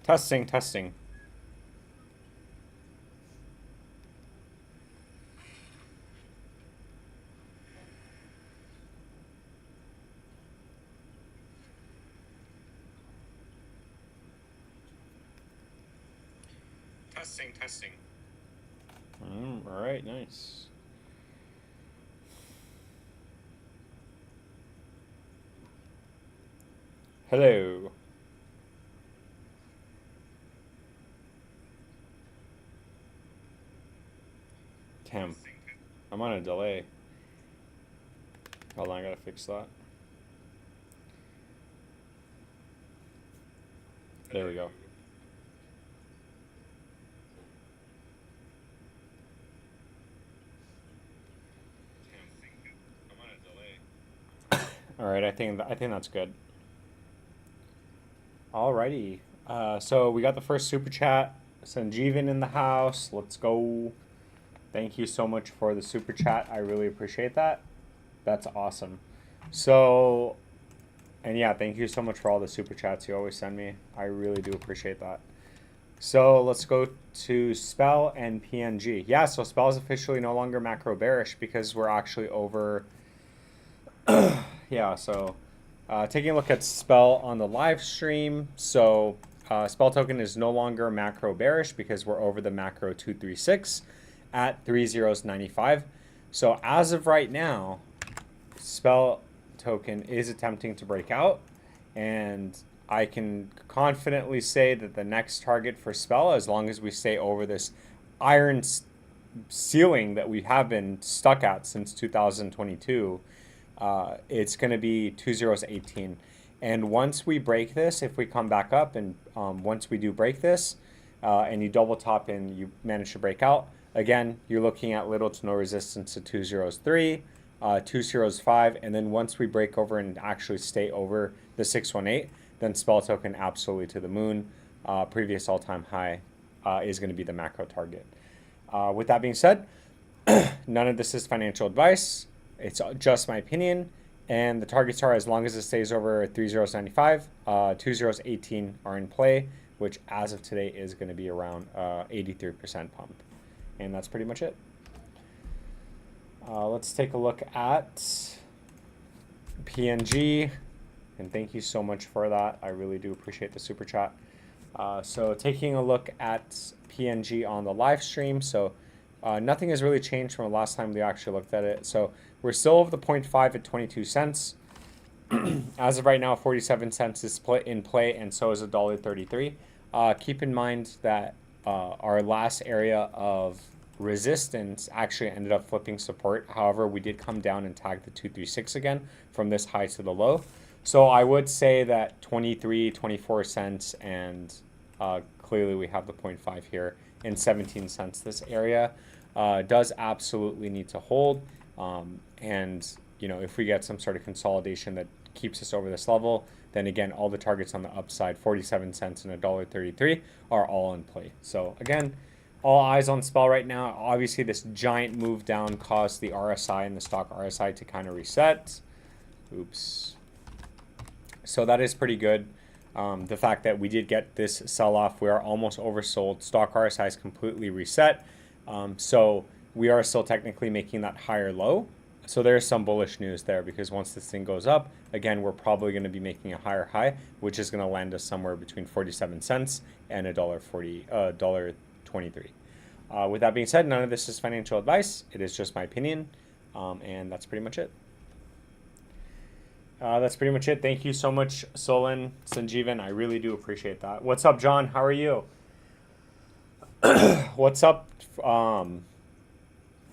Testing, testing. Testing, testing. All right, nice. Hello. Damn, I'm on a delay. Hold on, I gotta fix that. There we go. All right, I think that's good. Alrighty. So we got the first super chat. Sanjeevan in the house. Let's go. Thank you so much for the super chat. I really appreciate that. That's awesome. So, and yeah, thank you so much for all the super chats you always send me. I really do appreciate that. So let's go to Spell and PNG. Yeah, so Spell is officially no longer macro bearish because we're actually over. Yeah, so taking a look at Spell on the live stream. So Spell token is no longer macro bearish because we're over the macro 236 at 3095. So as of right now, Spell token is attempting to break out, and I can confidently say that the next target for Spell, as long as we stay over this iron ceiling that we have been stuck at since 2022, it's going to be 2018. And once we break this, if we come back up and once we do break this and you double top and you manage to break out, again, you're looking at little to no resistance to 203, 205, and then once we break over and actually stay over the 618, then Spell token absolutely to the moon. Previous all-time high is going to be the macro target. With that being said, none of this is financial advice. It's just my opinion, and the targets are, as long as it stays over 3095, 2018 are in play, which as of today is going to be around 83% pump. And that's pretty much it. Let's take a look at PNG, and thank you so much for that. I really do appreciate the super chat. So taking a look at PNG on the live stream. So nothing has really changed from the last time we actually looked at it. So we're still over the 0.5 at 22 cents. As of right now, 47 cents is in play, and so is $1.33. Keep in mind that our last area of resistance actually ended up flipping support. However, we did come down and tag the 236 again from this high to the low. So I would say that 23, 24 cents, and clearly we have the 0.5 here, and 17 cents. This area does absolutely need to hold. And, you know, if we get some sort of consolidation that keeps us over this level, then again, all the targets on the upside, 47 cents and $1.33, are all in play. So again, all eyes on Spell right now. Obviously, this giant move down caused the RSI and the stock RSI to kind of reset. Oops. So that is pretty good. The fact that we did get this sell-off, we are almost oversold. Stock RSI is completely reset. So we are still technically making that higher low. So there's some bullish news there, because once this thing goes up, again, we're probably going to be making a higher high, which is going to land us somewhere between 47 cents and $1.23. With that being said, none of this is financial advice. It is just my opinion. And that's pretty much it. Thank you so much, Solon, Sanjeevan. I really do appreciate that. What's up, John? How are you? What's up?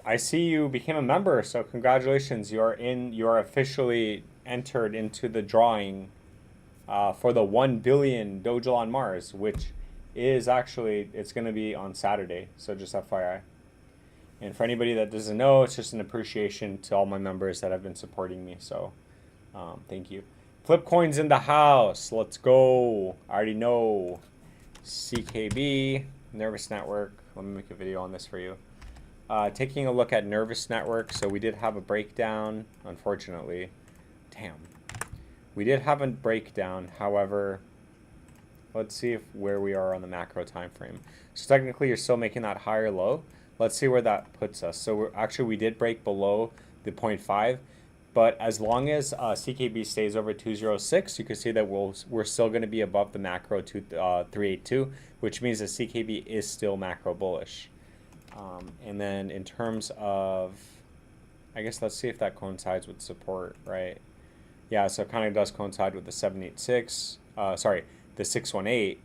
I see you became a member, so congratulations. You are officially entered into the drawing for the 1 billion Dogelon Mars, which is actually, it's going to be on Saturday. So just FYI. And for anybody that doesn't know, it's just an appreciation to all my members that have been supporting me. So thank you. Flipcoin's in the house. Let's go. I already know. CKB, Nervos Network. Let me make a video on this for you. Taking a look at Nervos Network. So we did have a breakdown, unfortunately. Damn. We did have a breakdown. However, Let's see if where we are on the macro time frame. So technically, you're still making that higher low. Let's see where that puts us. So we did break below the 0.5, but as long as CKB stays over 206, you can see that we're still going to be above the macro 382, which means that CKB is still macro bullish. And then in terms of, I guess let's see if that coincides with support, right? Yeah, so it kind of does coincide with the 786, the 618.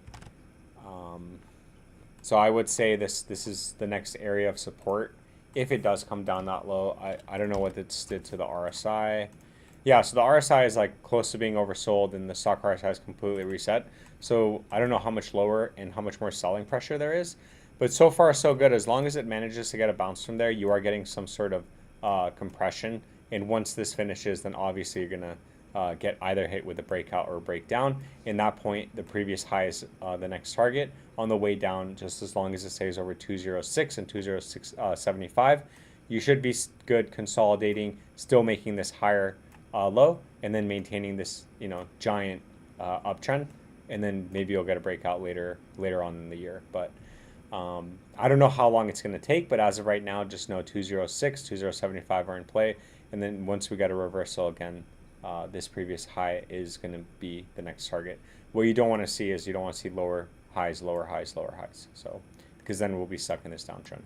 So I would say this is the next area of support. If it does come down that low, I don't know what it did to the RSI. Yeah, so the RSI is like close to being oversold and the stock RSI is completely reset. So I don't know how much lower and how much more selling pressure there is. But so far, so good. As long as it manages to get a bounce from there, you are getting some sort of compression. And once this finishes, then obviously you're going to get either hit with a breakout or a breakdown. In that point, the previous high is the next target. On the way down, just as long as it stays over 206 and 206.75, you should be good consolidating, still making this higher low, and then maintaining this giant uptrend. And then maybe you'll get a breakout later on in the year. But I don't know how long it's going to take, but as of right now, just know 206, 2075 are in play. And then once we get a reversal again, this previous high is going to be the next target. What you don't want to see is you don't want to see lower highs, lower highs, lower highs. So, because then we'll be stuck in this downtrend.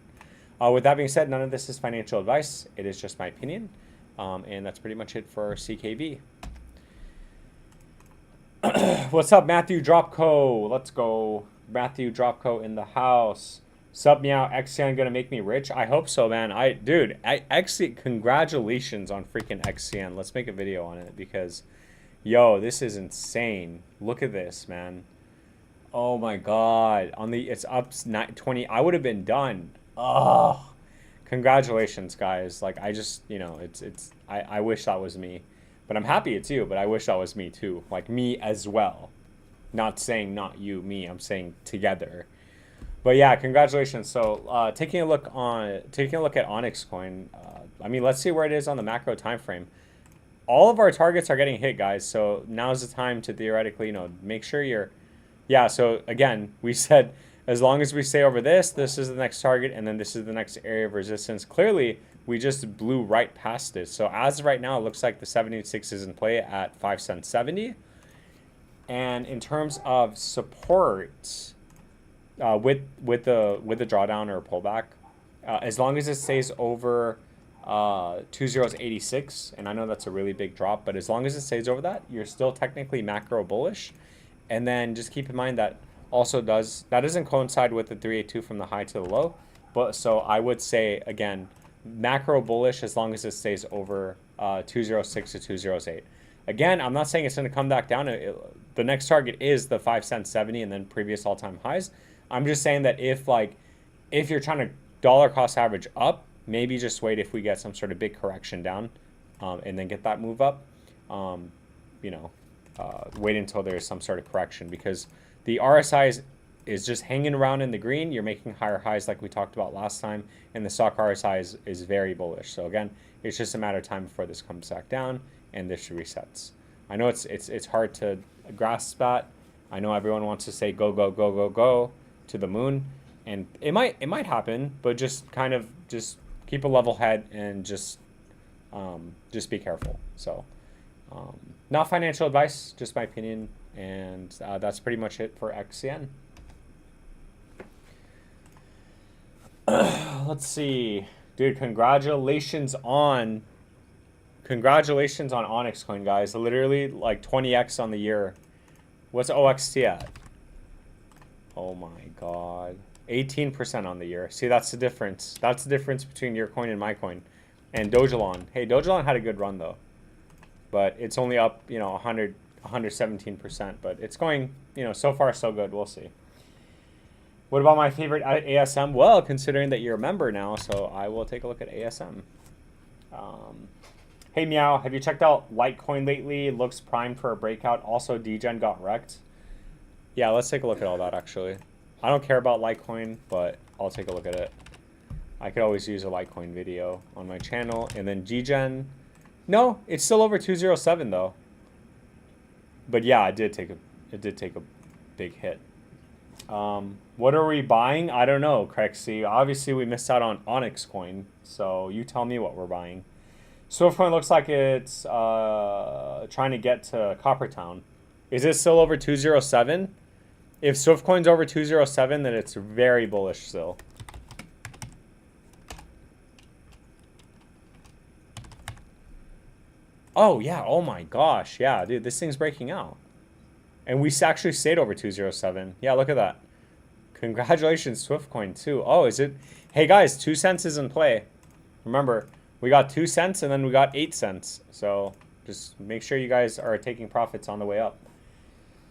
With that being said, none of this is financial advice. It is just my opinion. And that's pretty much it for CKB. What's up, Matthew Dropco? Let's go. Matthew Dropco in the house. Sub meow, XCN gonna make me rich? I hope so, man. Congratulations on freaking XCN. Let's make a video on it because, yo, this is insane. Look at this, man. Oh my God. It's up 20. I would have been done. Oh, congratulations, guys. Like I just, I wish that was me, but I'm happy it's you. But I wish that was me too. Like me as well. Not saying not you, me. I'm saying together. But yeah, congratulations. So taking a look at Onyxcoin, I mean, let's see where it is on the macro time frame. All of our targets are getting hit, guys. So now's the time to theoretically, make sure you're. Yeah. So again, we said as long as we stay over this is the next target, and then this is the next area of resistance. Clearly, we just blew right past it. So as of right now, it looks like the 76 is in play at 5 cents 70. And in terms of support. With the drawdown or pullback, as long as it stays over 2086, and I know that's a really big drop, but as long as it stays over that, you're still technically macro bullish. And then just keep in mind that that doesn't coincide with the 382 from the high to the low, but so I would say again, macro bullish as long as it stays over 206 to 208. Again, I'm not saying it's going to come back down. The next target is the 5 cents 70 and then previous all-time highs. I'm just saying that if you're trying to dollar cost average up, maybe just wait if we get some sort of big correction down, and then get that move up. Wait until there's some sort of correction because the RSI is just hanging around in the green. You're making higher highs like we talked about last time, and the stock RSI is very bullish. So again, it's just a matter of time before this comes back down and this resets. I know it's hard to grasp that. I know everyone wants to say go go go go go to the moon, and it might happen, but just keep a level head and just be careful. So not financial advice, just my opinion, and that's pretty much it for XCN. Let's see, dude. Congratulations on Onyxcoin, guys. Literally like 20x on the year. What's OXT at? Oh my God. 18% on the year. See, that's the difference. That's the difference between your coin and my coin. And Dogelon. Hey, Dogelon had a good run though. But it's only up, 117%. But it's going, so far so good. We'll see. What about my favorite ASM? Well, considering that you're a member now, so I will take a look at ASM. Hey, Meow, have you checked out Litecoin lately? Looks primed for a breakout. Also, Degen got wrecked. Yeah, let's take a look at all that, actually. I don't care about Litecoin, but I'll take a look at it. I could always use a Litecoin video on my channel. And then Degen. No, it's still over 207, though. But yeah, it did take a big hit. What are we buying? I don't know, Crexy. Obviously, we missed out on Onyxcoin, so you tell me what we're buying. SwiftCoin looks like it's trying to get to Coppertown. Is it still over 207? If SwiftCoin's over 207, then it's very bullish still. Oh, yeah. Oh, my gosh. Yeah, dude, this thing's breaking out. And we actually stayed over 207. Yeah, look at that. Congratulations, SwiftCoin, too. Oh, is it? Hey, guys, 2 cents is in play. Remember, we got 2 cents and then we got 8 cents. So just make sure you guys are taking profits on the way up.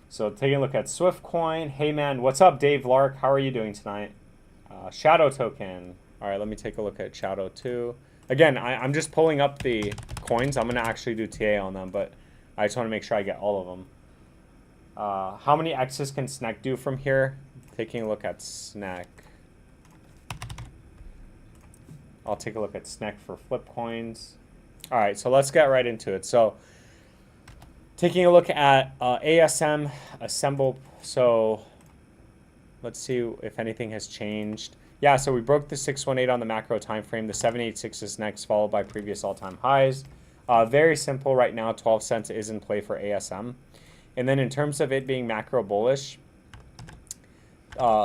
So taking a look at SwiftCoin. Hey, man, what's up, Dave Lark? How are you doing tonight? Shadow token. All right, let me take a look at Shadow, too. Again, I'm just pulling up the coins. I'm going to actually do TA on them, but I just want to make sure I get all of them. How many X's can SNEC do from here? Taking a look at SNEC. I'll take a look at SNEC for flip coins. All right, so let's get right into it. So taking a look at ASM, assemble. So let's see if anything has changed. Yeah, so we broke the 618 on the macro time frame. The 786 is next, followed by previous all-time highs. Very simple right now. 12 cents is in play for ASM. And then in terms of it being macro bullish,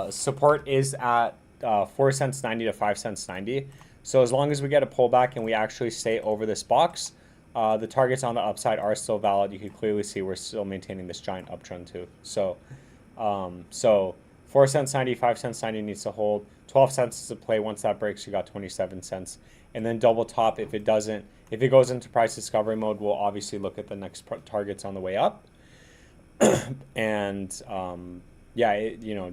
support is at 4 cents 90 to 5 cents 90. So as long as we get a pullback and we actually stay over this box, the targets on the upside are still valid. You can clearly see we're still maintaining this giant uptrend too. So, 4 cents 90, 5 cents 90 needs to hold. 12 cents is a play. Once that breaks, you got 27 cents. And then double top if it doesn't. If it goes into price discovery mode, we'll obviously look at the next targets on the way up. And yeah,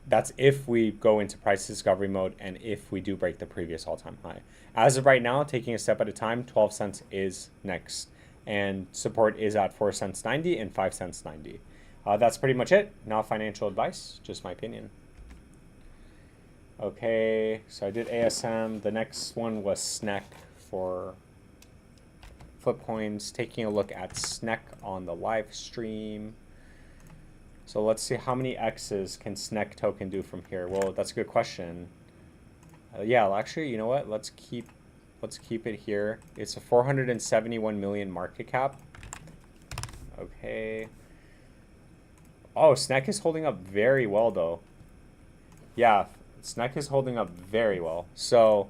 that's if we go into price discovery mode and if we do break the previous all-time high. As of right now, taking a step at a time, 12 cents is next. And support is at 4 cents 90 and 5 cents 90. That's pretty much it. Not financial advice, just my opinion. Okay, so I did ASM. The next one was SNEC for flip coins. Taking a look at SNEC on the live stream. So let's see how many X's can SNEC token do from here. Well, that's a good question. Yeah, actually, you know what? Let's keep it here. It's a 471 million market cap. Okay. Oh, SNEC is holding up very well though. Yeah, SNEC is holding up very well. So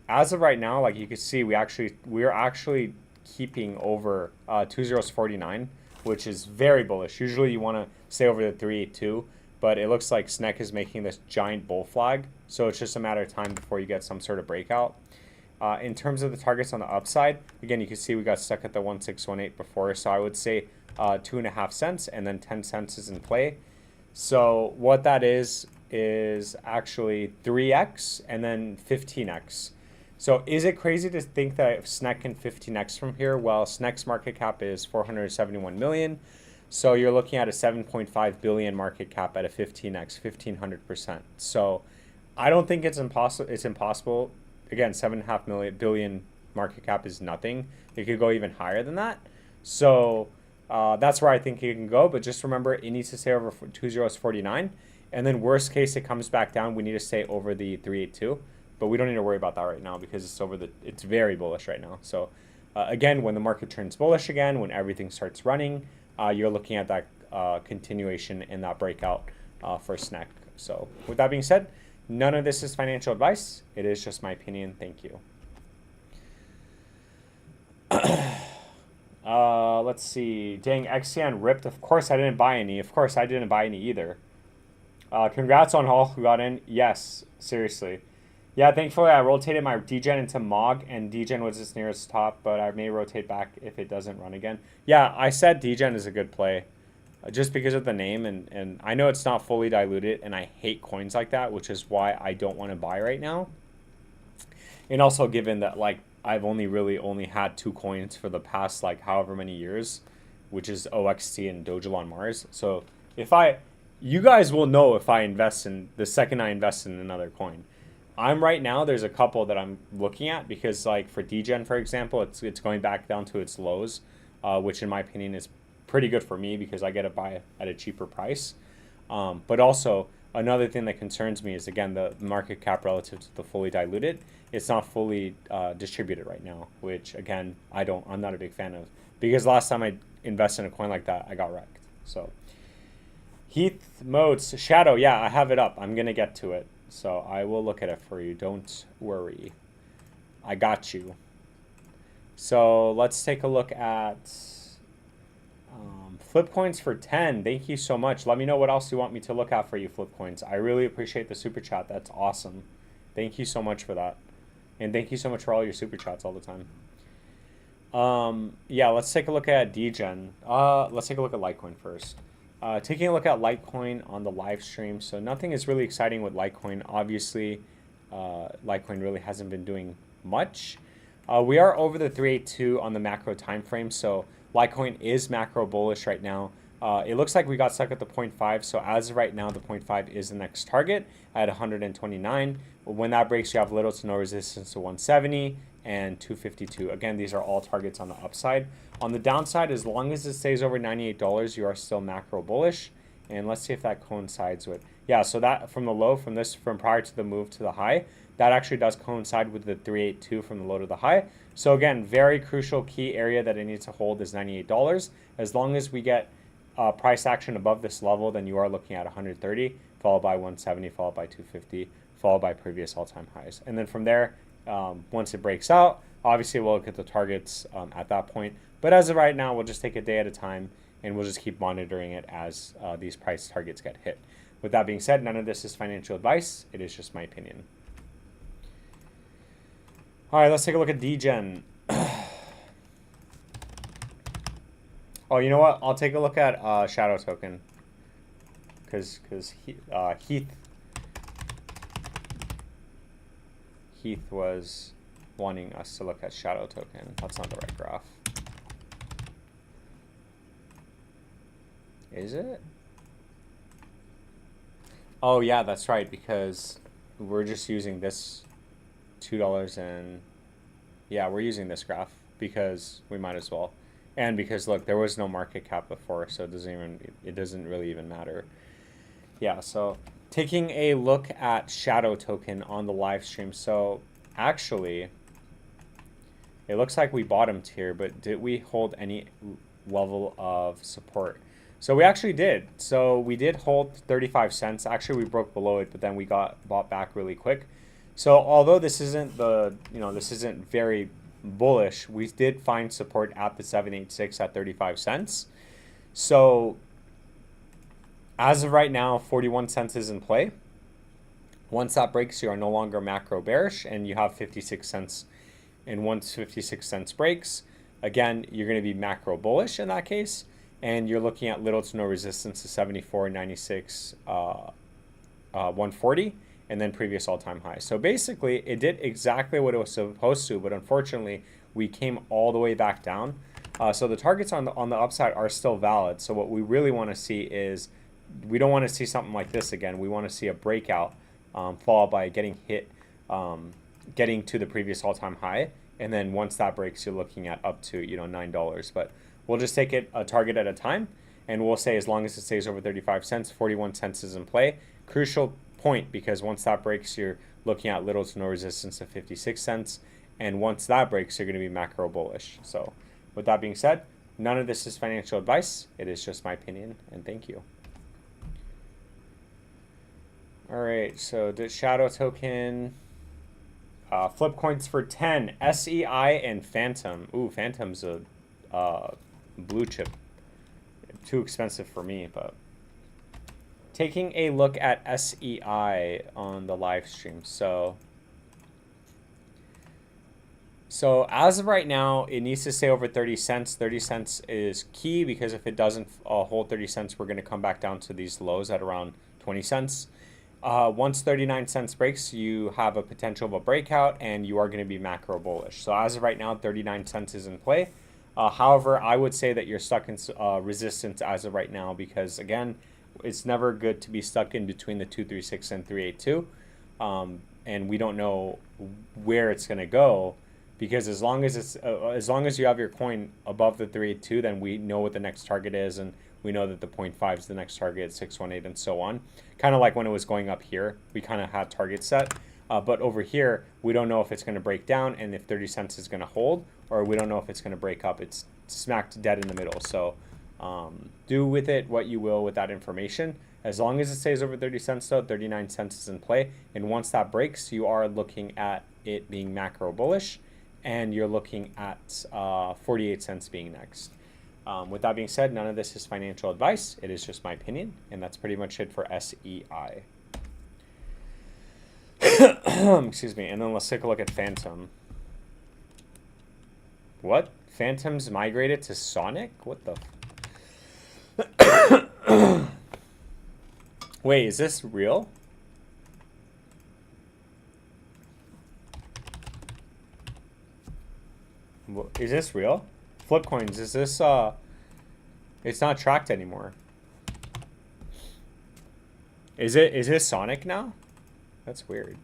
as of right now, like you can see, we're actually keeping over 2049, which is very bullish. Usually you want to stay over the 382, but it looks like SNEC is making this giant bull flag. So it's just a matter of time before you get some sort of breakout. In terms of the targets on the upside, again, you can see we got stuck at the 1618 before. So I would say 2.5 cents and then 10 cents is in play. So what that is actually 3x and then 15x. So is it crazy to think that SNEC can 15x from here? Well, SNEC's market cap is 471 million. So you're looking at a 7.5 billion market cap at a 15x, 1500%. So I don't think it's impossible. It's impossible. Again, 7.5 billion market cap is nothing. It could go even higher than that. So that's where I think it can go. But just remember, it needs to stay over 2049. And then worst case, it comes back down. We need to stay over the 382. But we don't need to worry about that right now because it's very bullish right now. So again, when the market turns bullish again, when everything starts running, you're looking at that continuation in that breakout for SNEC. So with that being said, none of this is financial advice. It is just my opinion. Thank you. Let's see. Dang, XCN ripped. Of course I didn't buy any. Of course I didn't buy any either. Congrats on all who got in. Yes, seriously. Yeah, thankfully I rotated my Degen into MOG, and Degen was its nearest top, but I may rotate back if it doesn't run again. Yeah, I said Degen is a good play just because of the name, and I know it's not fully diluted, and I hate coins like that, which is why I don't want to buy right now. And also given that, like, I've only had 2 coins for the past, like, however many years, which is OXT and Dogelon Mars. So you guys will know if I invest in, the second I invest in another coin. Right now, there's a couple that I'm looking at because, like, for Degen, for example, it's going back down to its lows, which in my opinion is pretty good for me because I get to buy at a cheaper price. But also another thing that concerns me is, again, the market cap relative to the fully diluted. It's not fully distributed right now, which again, I'm not a big fan of, because last time I invested in a coin like that, I got wrecked. So Heath Modes, Shadow, yeah, I have it up. I'm going to get to it. So I will look at it for you. Don't worry. I got you. So let's take a look at flip coins for 10. Thank you so much. Let me know what else you want me to look at for you, flip coins. I really appreciate the super chat. That's awesome. Thank you so much for that. And thank you so much for all your super chats all the time. Yeah, let's take a look at Degen. Let's take a look at Litecoin first. Taking a look at Litecoin on the live stream. So nothing is really exciting with Litecoin. Obviously, Litecoin really hasn't been doing much. We are over the 382 on the macro time frame. So Litecoin is macro bullish right now. It looks like we got stuck at the 0.5. So as of right now, the 0.5 is the next target at 129. When that breaks, you have little to no resistance to 170 and 252. Again, these are all targets on the upside. On the downside, as long as it stays over $98, you are still macro bullish. And let's see if that coincides with, yeah, so that from the low, from prior to the move to the high, that actually does coincide with the 382 from the low to the high. So again, very crucial key area that it needs to hold is $98. As long as we get price action above this level, then you are looking at 130, followed by 170, followed by 250, followed by previous all-time highs. And then from there, once it breaks out, obviously we'll look at the targets at that point. But as of right now, we'll just take a day at a time, and we'll just keep monitoring it as these price targets get hit. With that being said, none of this is financial advice. It is just my opinion. All right, let's take a look at Degen. Oh, you know what? I'll take a look at Shadow Token. Because Heath was wanting us to look at Shadow Token. That's not the right graph. Is it? Oh, yeah, that's right, because we're just using this $2 and... Yeah, we're using this graph because we might as well. And because, look, there was no market cap before, so it doesn't really even matter. Yeah, so taking a look at Shadow Token on the live stream. So actually, it looks like we bottomed here, but did we hold any level of support? So we actually did. So we did hold 35 cents. Actually, we broke below it, but then we got bought back really quick. So although this isn't this isn't very bullish, we did find support at the 786 at 35 cents. So as of right now, 41 cents is in play. Once that breaks, you are no longer macro bearish, and you have 56 cents. And once 56 cents breaks, again, you're going to be macro bullish in that case. And you're looking at little to no resistance to 74, 96, 140, and then previous all-time high. So basically, it did exactly what it was supposed to, but unfortunately, we came all the way back down. So the targets on the upside are still valid. So what we really want to see is, we don't want to see something like this again. We want to see a breakout followed by getting hit, getting to the previous all-time high. And then once that breaks, you're looking at up to $9. But we'll just take it a target at a time, and we'll say as long as it stays over 35 cents, 41 cents is in play. Crucial point, because once that breaks, you're looking at little to no resistance of 56 cents. And once that breaks, you're going to be macro bullish. So with that being said, none of this is financial advice. It is just my opinion, and thank you. All right, so the Shadow Token, flip coins for 10, SEI and Phantom. Ooh, Phantom's a blue chip. Too expensive for me, but taking a look at SEI on the live stream. So as of right now, it needs to stay over 30 cents. 30 cents is key, because if it doesn't hold 30 cents, we're going to come back down to these lows at around 20 cents. Once 39 cents breaks, you have a potential of a breakout, and you are going to be macro bullish. So as of right now, 39 cents is in play. However, I would say that you're stuck in resistance as of right now, because again, it's never good to be stuck in between the 236 and 382, and we don't know where it's going to go. because as long as it's as long as you have your coin above the 382, then we know what the next target is, and we know that the 0.5 is the next target, 618, and so on. Kind of like when it was going up here, we kind of had targets set. But over here, we don't know if it's going to break down and if 30 cents is going to hold, or we don't know if it's going to break up. It's smacked dead in the middle. So do with it what you will with that information. As long as it stays over 30 cents, though, 39 cents is in play. And once that breaks, you are looking at it being macro bullish, and you're looking at 48 cents being next. With that being said, none of this is financial advice. It is just my opinion, and that's pretty much it for SEI. Excuse me. And then let's take a look at Phantom. What? Phantom's migrated to Sonic? What the? Wait, is this real? Is this real? Flip coins, is this it's not tracked anymore. Is this Sonic now? That's weird.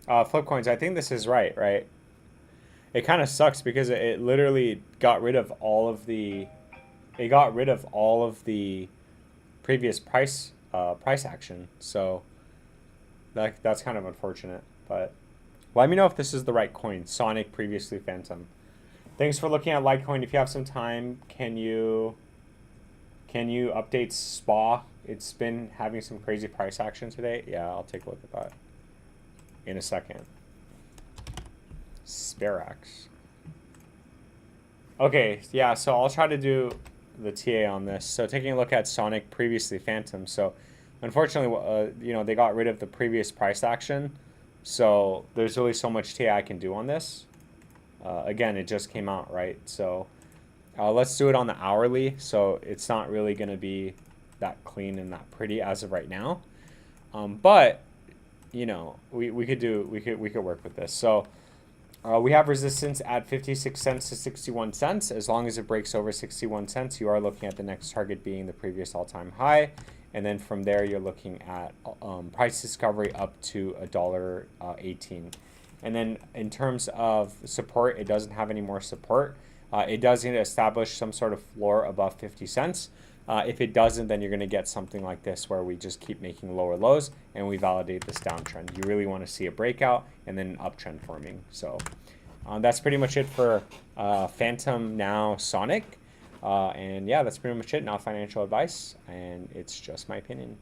Flip coins, I think this is right? It kind of sucks because it literally got rid of all of the previous price action. So that's kind of unfortunate, but let me know if this is the right coin. Sonic, previously Phantom. Thanks for looking at Litecoin. If you have some time, can you update SPA? It's been having some crazy price action today. Yeah, I'll take a look at that in a second. Sparx. Okay, yeah, so I'll try to do the TA on this. So taking a look at Sonic, previously Phantom. So unfortunately, they got rid of the previous price action. So there's really so much TA I can do on this. Again, it just came out, right? So let's do it on the hourly. So it's not really going to be that clean and that pretty as of right now. But we could work with this. So we have resistance at 56 cents to 61 cents. As long as it breaks over 61 cents, you are looking at the next target being the previous all-time high. And then from there, you're looking at price discovery up to $1.18. And then in terms of support, it doesn't have any more support. It does need to establish some sort of floor above 50 cents. If it doesn't, then you're going to get something like this where we just keep making lower lows and we validate this downtrend. You really want to see a breakout and then an uptrend forming. So that's pretty much it for Phantom, now Sonic. And yeah, that's pretty much it. Not financial advice, and it's just my opinion.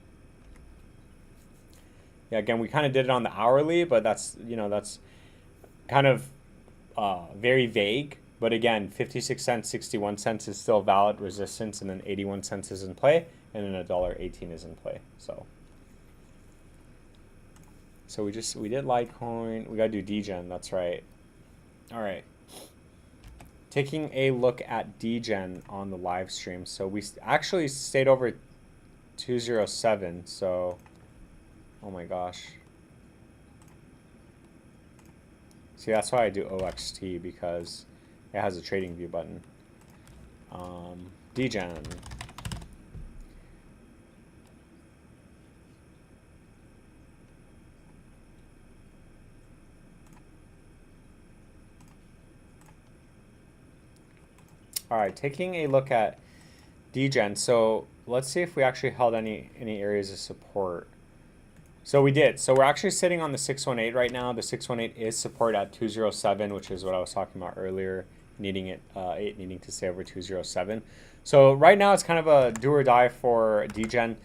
Yeah, again, we kind of did it on the hourly, but that's kind of very vague. But again, 56 cents, 61 cents is still valid resistance, and then 81 cents is in play, and then $1.18 is in play. So we did Litecoin. We gotta do Degen. That's right. All right. Taking a look at Degen on the live stream. So we actually stayed over 207. So, oh my gosh. See, that's why I do OXT, because it has a trading view button. Degen. All right, taking a look at Degen. So let's see if we actually held any areas of support. So we did. So we're actually sitting on the 618 right now. The 618 is support at 207, which is what I was talking about earlier, needing to stay over 207. So right now it's kind of a do or die for Degen.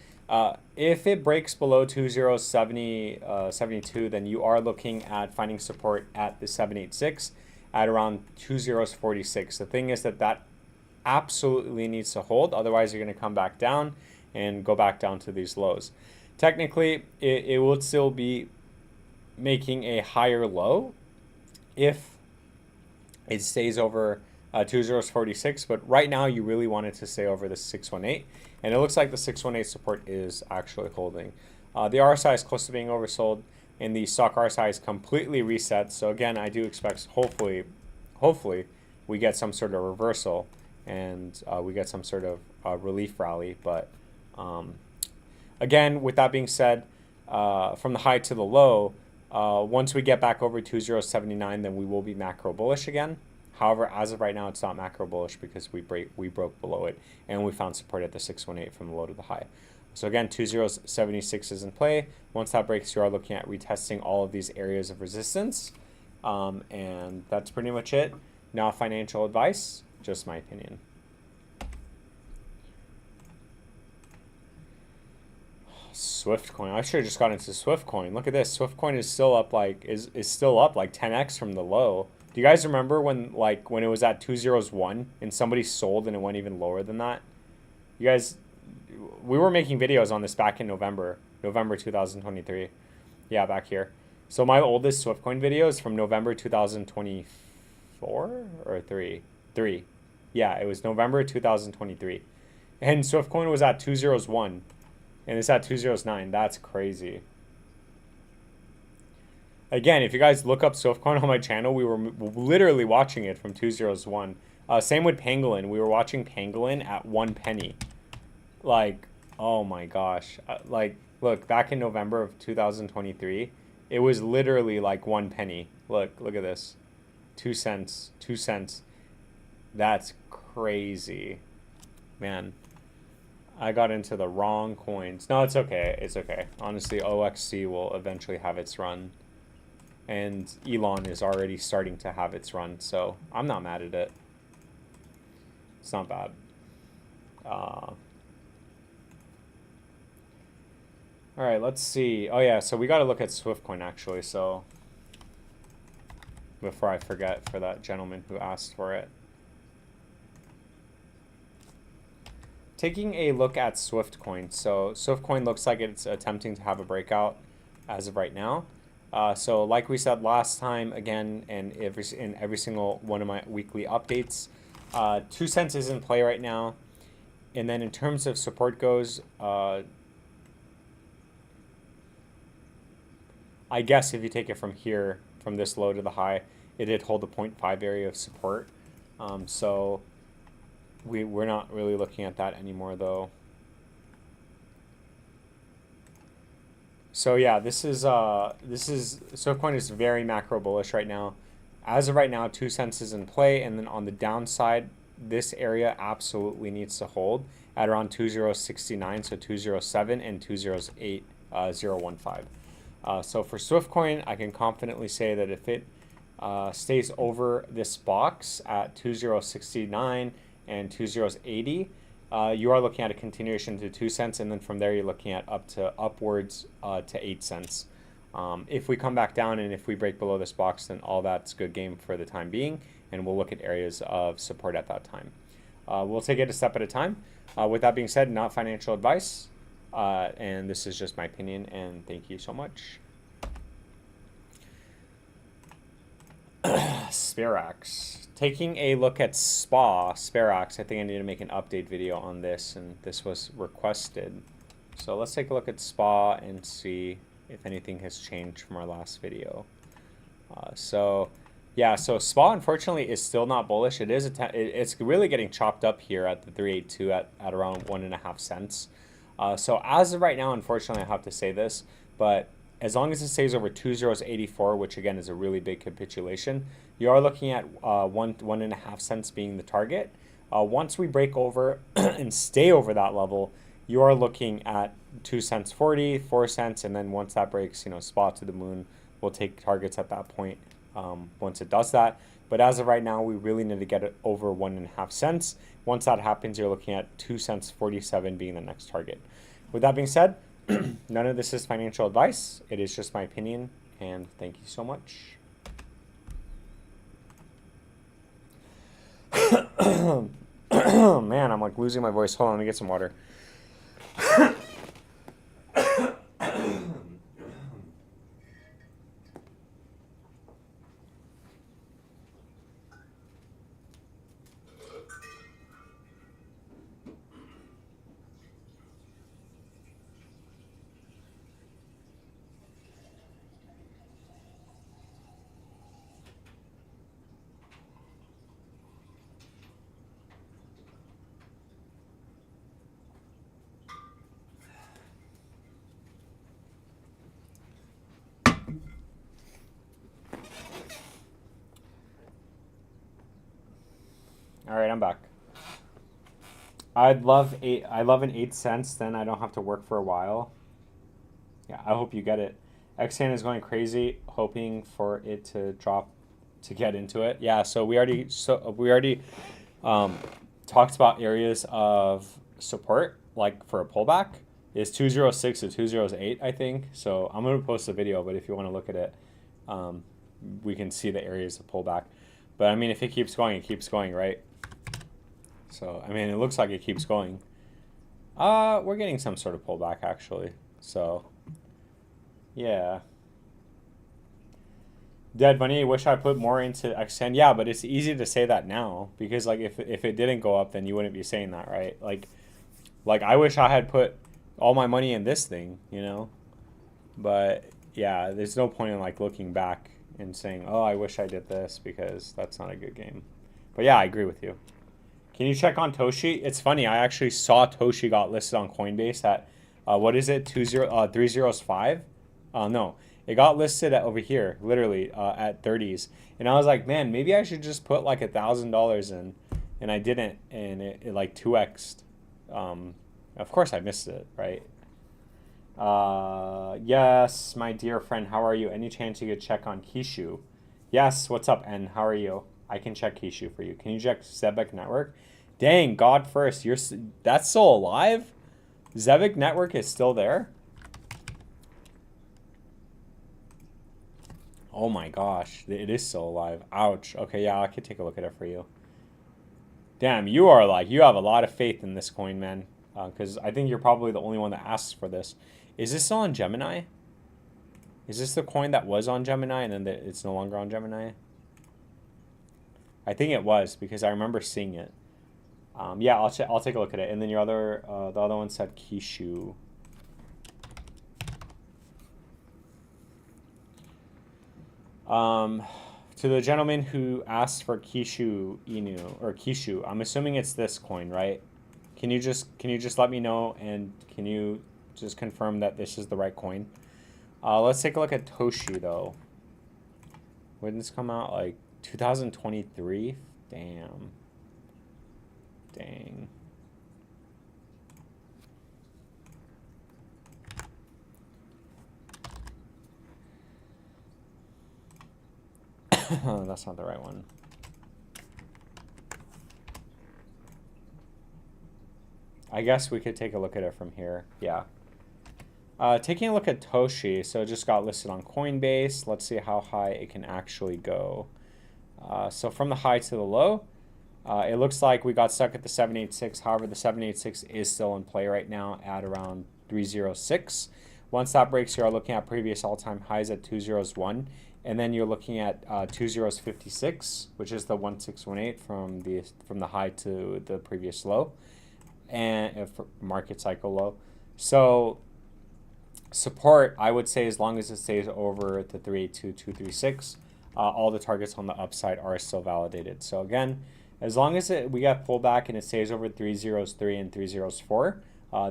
If it breaks below 2072, then you are looking at finding support at the 786 at around 2046. The thing is that absolutely needs to hold. Otherwise, you're going to come back down and go back down to these lows. Technically, it would still be making a higher low if it stays over 2046. But right now, you really want it to stay over the 618. And it looks like the 618 support is actually holding. The RSI is close to being oversold, and the stock RSI is completely reset. So again, I do expect hopefully we get some sort of reversal and we get some sort of relief rally. But again, with that being said, from the high to the low, Once we get back over 2079, then we will be macro bullish again. However, as of right now, it's not macro bullish because we broke below it and we found support at the 618 from the low to the high. So again, 2076 is in play. Once that breaks, you are looking at retesting all of these areas of resistance. And that's pretty much it. Not financial advice, just my opinion. Swiftcoin. I should have just got into Swiftcoin. Look at this. Swiftcoin is still up like is still up like 10x from the low. Do you guys remember when it was at 201 and somebody sold and it went even lower than that? You guys, we were making videos on this back in November 2023. Yeah, back here. So my oldest Swiftcoin video is from November 2024 or 3. Yeah, it was November 2023. And Swiftcoin was at 201 and it's at 209. That's crazy. Again, if you guys look up Swiftcoin on my channel, we were literally watching it from 201. Same with Pangolin. We were watching Pangolin at 1 penny. Like, oh my gosh. Like, look, back in November of 2023, it was literally like 1 penny. Look at this. 2 cents, 2 cents. That's crazy. Man, I got into the wrong coins. No, it's okay. It's okay. Honestly, OXC will eventually have its run. And Elon is already starting to have its run, so I'm not mad at it. It's not bad. All right, let's see. Oh yeah, so we got to look at Swiftcoin actually. So before I forget, for that gentleman who asked for it, taking a look at Swiftcoin. So Swiftcoin looks like it's attempting to have a breakout as of right now. So like we said last time, again, and in every single one of my weekly updates, 2 cents is in play right now. And then in terms of support goes, I guess if you take it from here, from this low to the high, it did hold the 0.5 area of support. So we're not really looking at that anymore though. So yeah, this is Swiftcoin is very macro bullish right now. As of right now, 2 cents is in play, and then on the downside, this area absolutely needs to hold at around 2069, so 207 and 208.015. So for Swiftcoin, I can confidently say that if it stays over this box at 2069 and 2080, you are looking at a continuation to 2 cents, and then from there you're looking at upwards to 8 cents. If we come back down and if we break below this box, then all that's good game for the time being, and we'll look at areas of support at that time. We'll take it a step at a time. With that being said, not financial advice, and this is just my opinion, and thank you so much. Sparx. Taking a look at Sparx, I think I need to make an update video on this, and this was requested. So let's take a look at SPA and see if anything has changed from our last video. So SPA unfortunately is still not bullish. It's really getting chopped up here at the 382 at around 1.5 cents. So as of right now, unfortunately, I have to say this, but as long as it stays over 2.084, which again is a really big capitulation, you are looking at 1.5 cents being the target. Once we break over and stay over that level, you are looking at 2 cents 40, 4 cents, and then once that breaks, SPA to the moon, we'll take targets at that point once it does that. But as of right now, we really need to get it over 1.5 cents. Once that happens, you're looking at 2 cents 47 being the next target. With that being said, none of this is financial advice. It is just my opinion, and thank you so much. Man, I'm like losing my voice. Hold on, let me get some water. All right, I'm back. I'd love an 8 cents. Then I don't have to work for a while. Yeah, I hope you get it. XN is going crazy, hoping for it to drop to get into it. Yeah, so we already talked about areas of support, like for a pullback, is 206 to 208, I think. So I'm gonna post a video, but if you want to look at it, we can see the areas of pullback. But I mean, if it keeps going, it keeps going, right? So I mean, it looks like it keeps going. We're getting some sort of pullback actually. So yeah. Dead Bunny, wish I put more into XN. Yeah, but it's easy to say that now because like if it didn't go up, then you wouldn't be saying that, right? Like I wish I had put all my money in this thing, you know? But yeah, there's no point in like looking back and saying, "Oh, I wish I did this," because that's not a good game. But yeah, I agree with you. Can you check on Toshi? It's funny, I actually saw Toshi got listed on Coinbase at what is it? 305? No. It got listed at over here, literally at 30s, and I was like, man, maybe I should just put like $1,000 in, and I didn't, and it like 2x'd. Of course, I missed it, right? Yes, my dear friend, how are you? Any chance you could check on Kishu? Yes, what's up, N? How are you? I can check Kishu for you. Can you check Zebek Network? Dang, God first, that's still alive? Zebek Network is still there? Oh my gosh, it is still alive. Ouch. Okay, yeah, I could take a look at it for you. Damn, you have a lot of faith in this coin, man. Because I think you're probably the only one that asks for this. Is this still on Gemini? Is this the coin that was on Gemini and then it's no longer on Gemini? I think it was because I remember seeing it. Yeah, I'll take a look at it. And then the other one said Kishu. To the gentleman who asked for Kishu Inu or Kishu, I'm assuming it's this coin, right? Can you just let me know, and can you just confirm that this is the right coin? Let's take a look at Toshi though. When did this come out? Like 2023? Damn. Dang. That's not the right one. I guess we could take a look at it from here. Yeah. Taking a look at Toshi, so it just got listed on Coinbase. Let's see how high it can actually go. So from the high to the low, it looks like we got stuck at the 786. However, the 786 is still in play right now at around 306. Once that breaks, you are looking at previous all-time highs at 201. And then you're looking at 2056, which is the 1618 from the high to the previous low, and market cycle low. So support, I would say, as long as it stays over the 382, 236, all the targets on the upside are still validated. So again, as long as we get pullback and it stays over 303 and 304,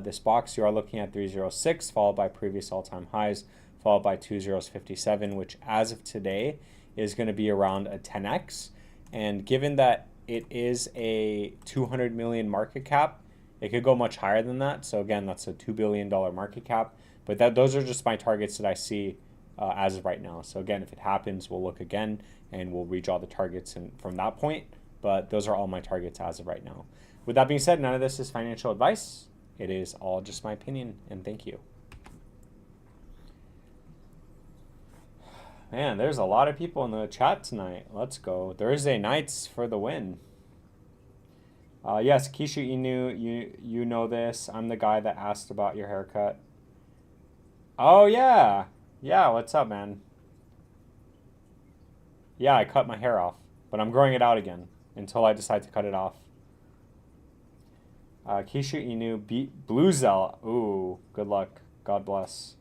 this box, you are looking at 306, followed by previous all-time highs, followed by 2057, which as of today is going to be around a 10x. And given that it is a 200 million market cap, it could go much higher than that. So again, that's a $2 billion market cap. But those are just my targets that I see as of right now. So again, if it happens, we'll look again and we'll redraw the targets from that point. But those are all my targets as of right now. With that being said, none of this is financial advice. It is all just my opinion, and thank you. Man, there's a lot of people in the chat tonight. Let's go. Thursday nights for the win. Yes, Kishu Inu, you know this. I'm the guy that asked about your haircut. Oh, yeah. Yeah, what's up, man? Yeah, I cut my hair off, but I'm growing it out again until I decide to cut it off. Kishu Inu beat Bluzelle. Ooh, good luck. God bless.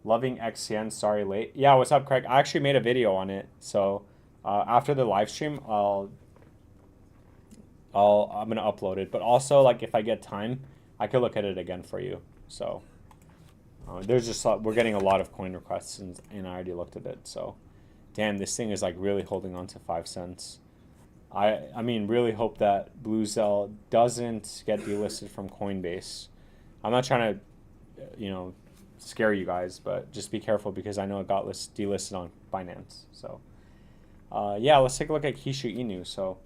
Loving XCN, sorry late. Yeah, what's up, Craig? I actually made a video on it. So after the live stream, I'm gonna upload it. But also, like, if I get time, I could look at it again for you. So there's just we're getting a lot of coin requests, and I already looked at it. So damn, this thing is like really holding on to 5 cents. I mean, really hope that Bluzelle doesn't get delisted from Coinbase. I'm not trying to, scare you guys, but just be careful because I know it got delisted on Binance. So, yeah, let's take a look at Kishu Inu. So,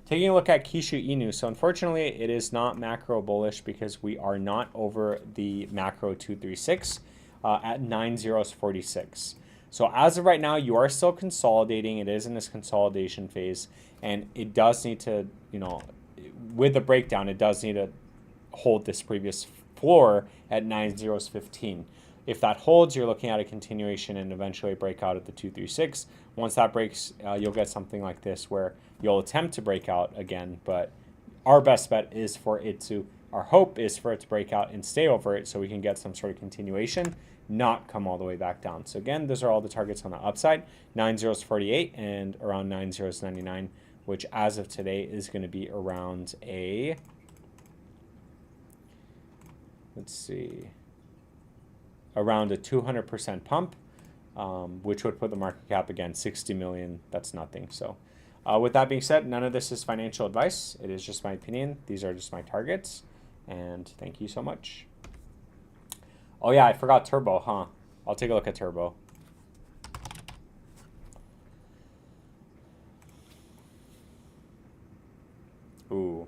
taking a look at Kishu Inu. So, unfortunately, it is not macro bullish because we are not over the macro 236 at 9.046. So, as of right now, you are still consolidating. It is in this consolidation phase, and it does need to, with the breakdown, it does need to hold this previous floor at 9.015. If that holds, you're looking at a continuation and eventually a breakout at the 236. Once that breaks, you'll get something like this where you'll attempt to break out again, but our best bet is for it to, our hope is for it to break out and stay over it so we can get some sort of continuation, not come all the way back down. So again, those are all the targets on the upside, 9.048 and around 9.099, which as of today is going to be around a, let's see, around a 200% pump, which would put the market cap again 60 million. That's nothing. So with that being said, none of this is financial advice. It is just my opinion. These are just my targets. And thank you so much. Oh yeah, I forgot Turbo, huh? I'll take a look at Turbo. Ooh.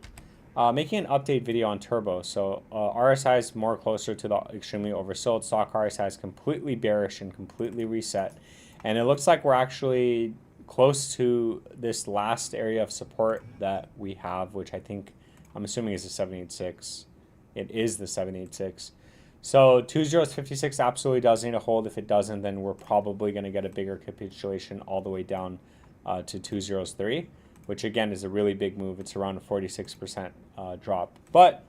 Making an update video on Turbo. So RSI is more closer to the extremely oversold. Stock RSI is completely bearish and completely reset. And it looks like we're actually close to this last area of support that we have, which I think, I'm assuming is the 786. It is the 786. So 2.056 absolutely does need to hold. If it doesn't, then we're probably going to get a bigger capitulation all the way down to 2.03. Which again is a really big move. It's around a 46% drop. But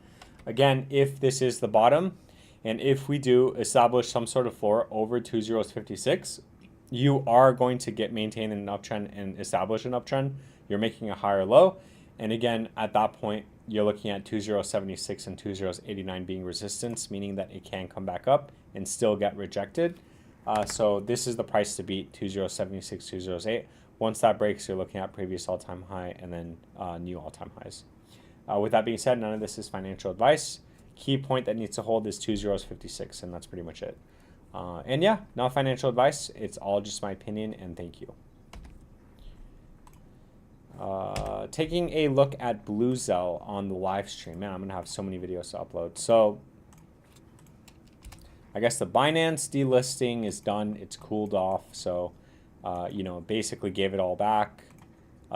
again, if this is the bottom, and if we do establish some sort of floor over 2.056, you are going to maintain an uptrend and establish an uptrend. You're making a higher low. And again, at that point, you're looking at 2.076 and 2.089 being resistance, meaning that it can come back up and still get rejected. So this is the price to beat, 2.076, 2.08. Once that breaks, you're looking at previous all-time high and then new all-time highs. With that being said, none of this is financial advice. Key point that needs to hold is 2.056, and that's pretty much it. And yeah, not financial advice. It's all just my opinion, and thank you. Taking a look at Bluzelle on the live stream. Man, I'm going to have so many videos to upload. So I guess the Binance delisting is done. It's cooled off. So basically gave it all back,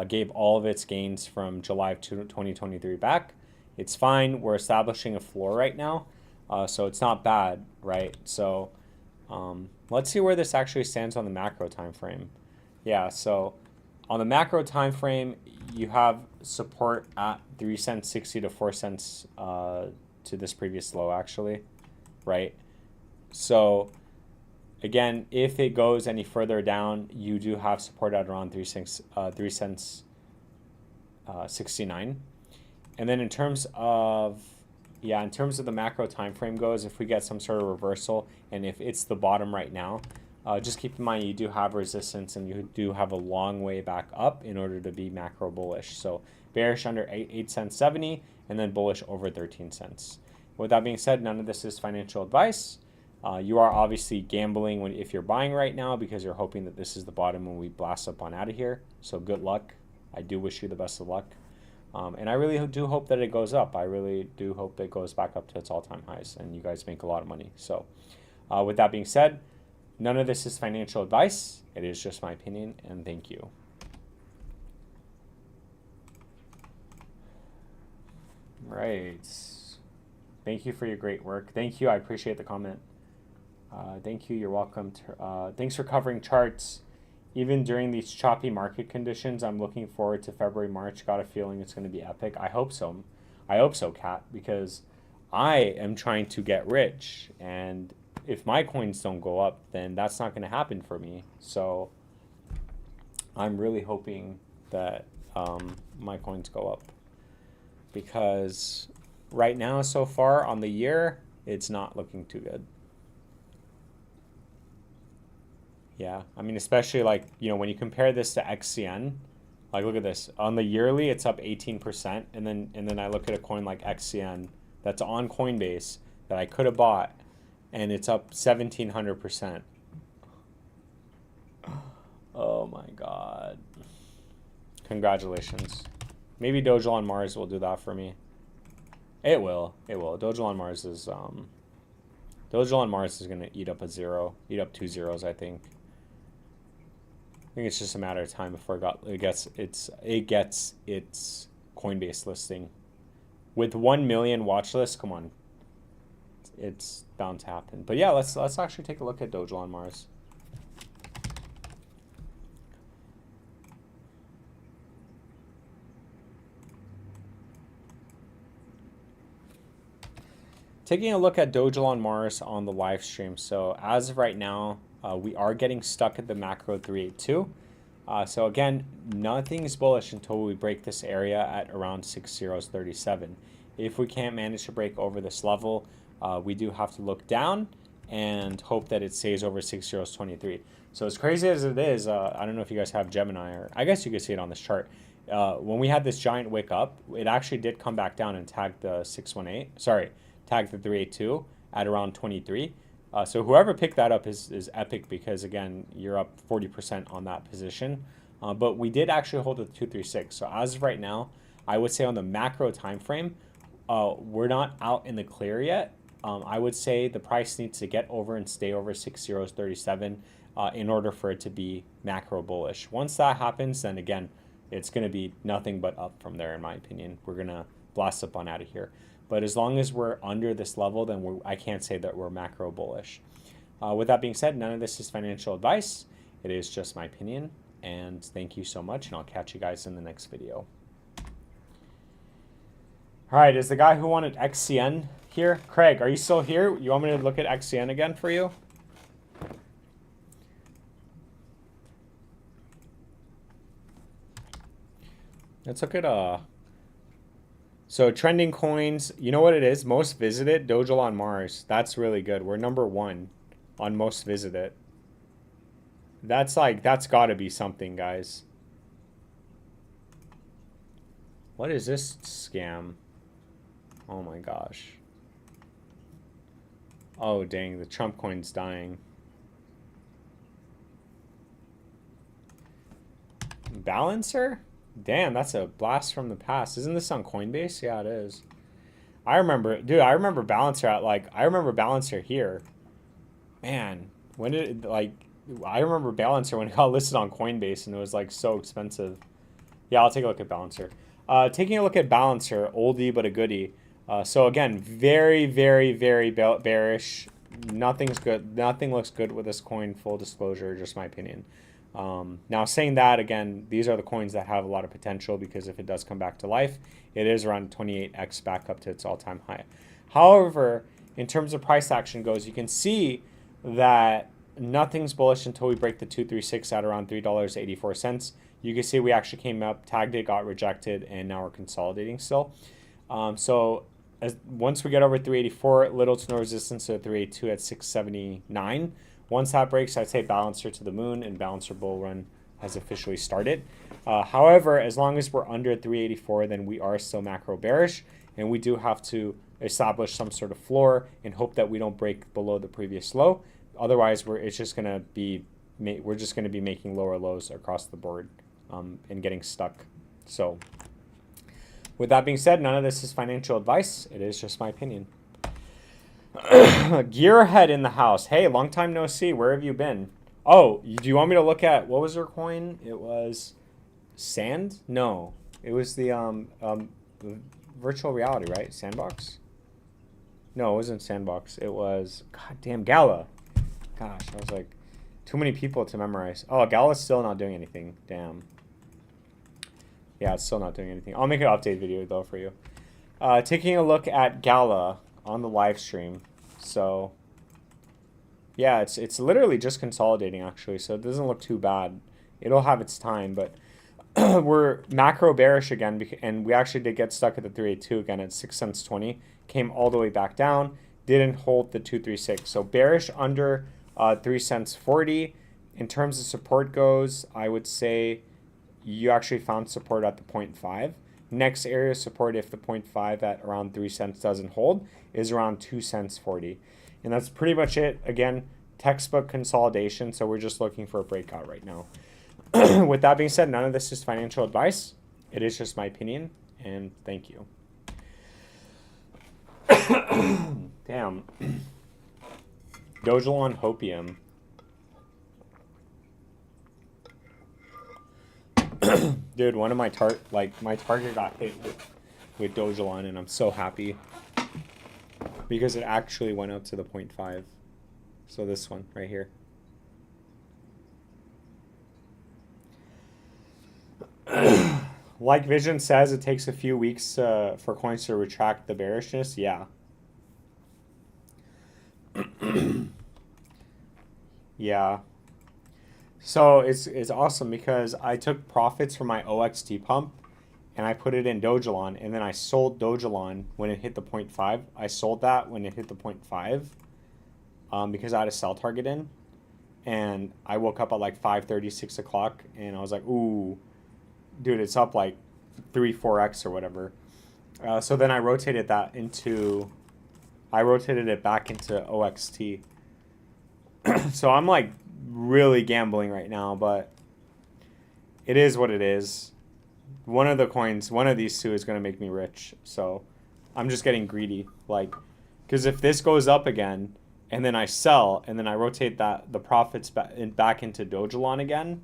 gave all of its gains from July of 2023 back. It's fine. We're establishing a floor right now, so it's not bad, right? So let's see where this actually stands on the macro time frame. Yeah, so on the macro time frame, you have support at 3 cents 60 to 4 cents to this previous low, actually, right? So again, if it goes any further down, you do have support at around 3 cents 69. And then in terms of the macro time frame goes, if we get some sort of reversal and if it's the bottom right now, just keep in mind you do have resistance and you do have a long way back up in order to be macro bullish. So bearish under 8 cents 70 and then bullish over 13 cents. With that being said, none of this is financial advice. You are obviously gambling if you're buying right now because you're hoping that this is the bottom when we blast up on out of here. So good luck. I do wish you the best of luck. And I really do hope that it goes up. I really do hope that it goes back up to its all-time highs and you guys make a lot of money. So with that being said, none of this is financial advice. It is just my opinion, and thank you. Right. Thank you for your great work. Thank you. I appreciate the comment. Thank you. You're welcome. Thanks for covering charts. Even during these choppy market conditions, I'm looking forward to February, March. Got a feeling it's going to be epic. I hope so. I hope so, Kat, because I am trying to get rich. And if my coins don't go up, then that's not going to happen for me. So I'm really hoping that my coins go up. Because right now, so far on the year, it's not looking too good. Yeah, I mean, especially like, when you compare this to XCN, Like, look at this. On the yearly, it's up 18%, and then I look at a coin like XCN that's on Coinbase that I could have bought, and it's up 1,700%. Oh my God. Congratulations. Maybe Dogelon Mars will do that for me. It will. It will. Dogelon Mars is gonna eat up a zero, eat up 2 zeros, I think. I think it's just a matter of time before it gets its Coinbase listing. With 1 million watch lists, come on. It's bound to happen. But yeah, let's actually take a look at Dogelon Mars. Taking a look at Dogelon Mars on the live stream. So as of right now, we are getting stuck at the macro 382. So again, nothing is bullish until we break this area at around 6037. If we can't manage to break over this level, we do have to look down and hope that it stays over 6023. So as crazy as it is, I don't know if you guys have Gemini, or I guess you could see it on this chart. When we had this giant wick up, it actually did come back down and tag the 618. Sorry, tag the 382 at around 23. So whoever picked that up is epic, because again, you're up 40% on that position. But we did actually hold the 236. So as of right now, I would say on the macro time frame, we're not out in the clear yet. I would say the price needs to get over and stay over 6037 in order for it to be macro bullish. Once that happens, then again, it's going to be nothing but up from there, in my opinion. We're going to blast up on out of here. But as long as we're under this level, then I can't say that we're macro bullish. With that being said, none of this is financial advice. It is just my opinion. And thank you so much, and I'll catch you guys in the next video. All right, is the guy who wanted XCN here? Craig, are you still here? You want me to look at XCN again for you? Let's look at so trending coins. You know what it is? Most visited, Dogelon Mars. That's really good. We're #1 on most visited. That's got to be something, guys. What is this scam? Oh my gosh. Oh dang, the Trump coin's dying. Balancer? Damn, that's a blast from the past. Isn't this on Coinbase? Yeah, it is. I remember, dude, I remember Balancer at I remember Balancer here. Man, when did it, I remember Balancer when it got listed on Coinbase and it was so expensive. Yeah, I'll take a look at Balancer. Taking a look at Balancer, oldie but a goodie. So again, very, very, very bearish. Nothing's good. Nothing looks good with this coin, full disclosure, just my opinion. Now saying that, again, these are the coins that have a lot of potential, because if it does come back to life, it is around 28x back up to its all-time high. However, in terms of price action goes, you can see that nothing's bullish until we break the 236 at around $3.84. You can see we actually came up, tagged it, got rejected, and now we're consolidating still. So once we get over 384, little to no resistance to 382 at 679. Once that breaks, I'd say Balancer to the moon, and Balancer bull run has officially started. However, as long as we're under 384, then we are still macro bearish, and we do have to establish some sort of floor and hope that we don't break below the previous low. Otherwise, we're just going to be making lower lows across the board and getting stuck. So with that being said, none of this is financial advice. It is just my opinion. Gearhead in the house. Hey, long time no see. Where have you been? Oh, do you want me to look at, what was your coin? It was Sand? No, it was the virtual reality, right? Sandbox? No, it wasn't Sandbox. It was, goddamn, Gala. Gosh, I was like, too many people to memorize. Oh, Gala's still not doing anything. Damn. Yeah, it's still not doing anything. I'll make an update video though for you. Taking a look at Gala on the live stream. So yeah, it's literally just consolidating actually, so it doesn't look too bad. It'll have its time, but we're macro bearish again, and we actually did get stuck at the 382 again at 6 cents 20. Came all the way back down, didn't hold the 236. So bearish under 3 cents 40. In terms of support goes, I would say you actually found support at the 0.5. Next area of support, if the 0.5 at around 3 cents doesn't hold, is around 2 cents 40. And that's pretty much it. Again, textbook consolidation. So we're just looking for a breakout right now. With that being said, none of this is financial advice. It is just my opinion. And thank you. Damn. Dogelon Hopium. Dude, one of my my target got hit with Dogelon, and I'm so happy because it actually went up to the 0.5. So this one right here. Like Vision says, it takes a few weeks for coins to retract the bearishness. Yeah. Yeah. So it's awesome because I took profits from my OXT pump and I put it in Dogelon, and then I sold Dogelon when it hit the 0.5. I sold that when it hit the 0.5 because I had a sell target in, and I woke up at like 5:30, 6 o'clock, and I was like, ooh, dude, it's up like 3-4x or whatever. So then I rotated it back into OXT. So I'm like really gambling right now, but it is what it is. One of the coins, one of these two is going to make me rich. So I'm just getting greedy. Like, because if this goes up again and then I sell and then I rotate the profits back into Dogelon again,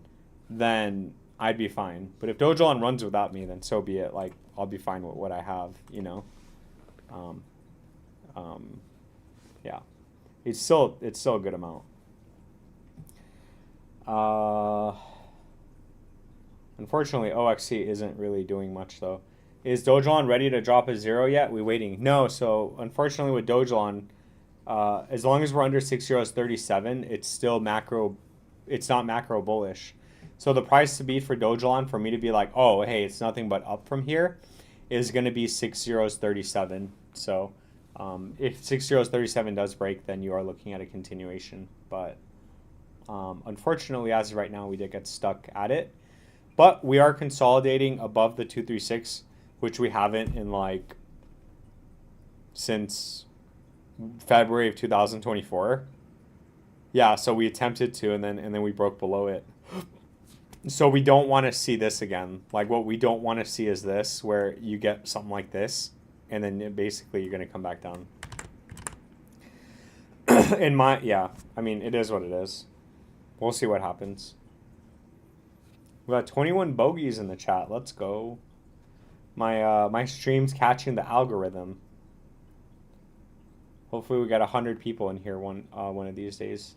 then I'd be fine. But if Dogelon runs without me, then so be it. Like, I'll be fine with what I have, you know. Yeah. It's still a good amount. Unfortunately, OXC isn't really doing much, though. Is Dogelon ready to drop a 0 yet? We're waiting. No, so unfortunately with Dogelon, as long as we're under 6.37, it's still macro. It's not macro bullish. So the price to beat for Dogelon, for me to be like, oh, hey, it's nothing but up from here, is going to be 6.37. So if 6.37 does break, then you are looking at a continuation. But unfortunately, as of right now, we did get stuck at it. But we are consolidating above the 236, which we haven't in like since February of 2024. Yeah, so we attempted to, and then we broke below it. So we don't want to see this again. Like, what we don't want to see is this, where you get something like this, and then basically you're going to come back down. Yeah, I mean, it is what it is. We'll see what happens. We got 21 bogeys in the chat. Let's go. My stream's catching the algorithm. Hopefully we got 100 people in here one of these days.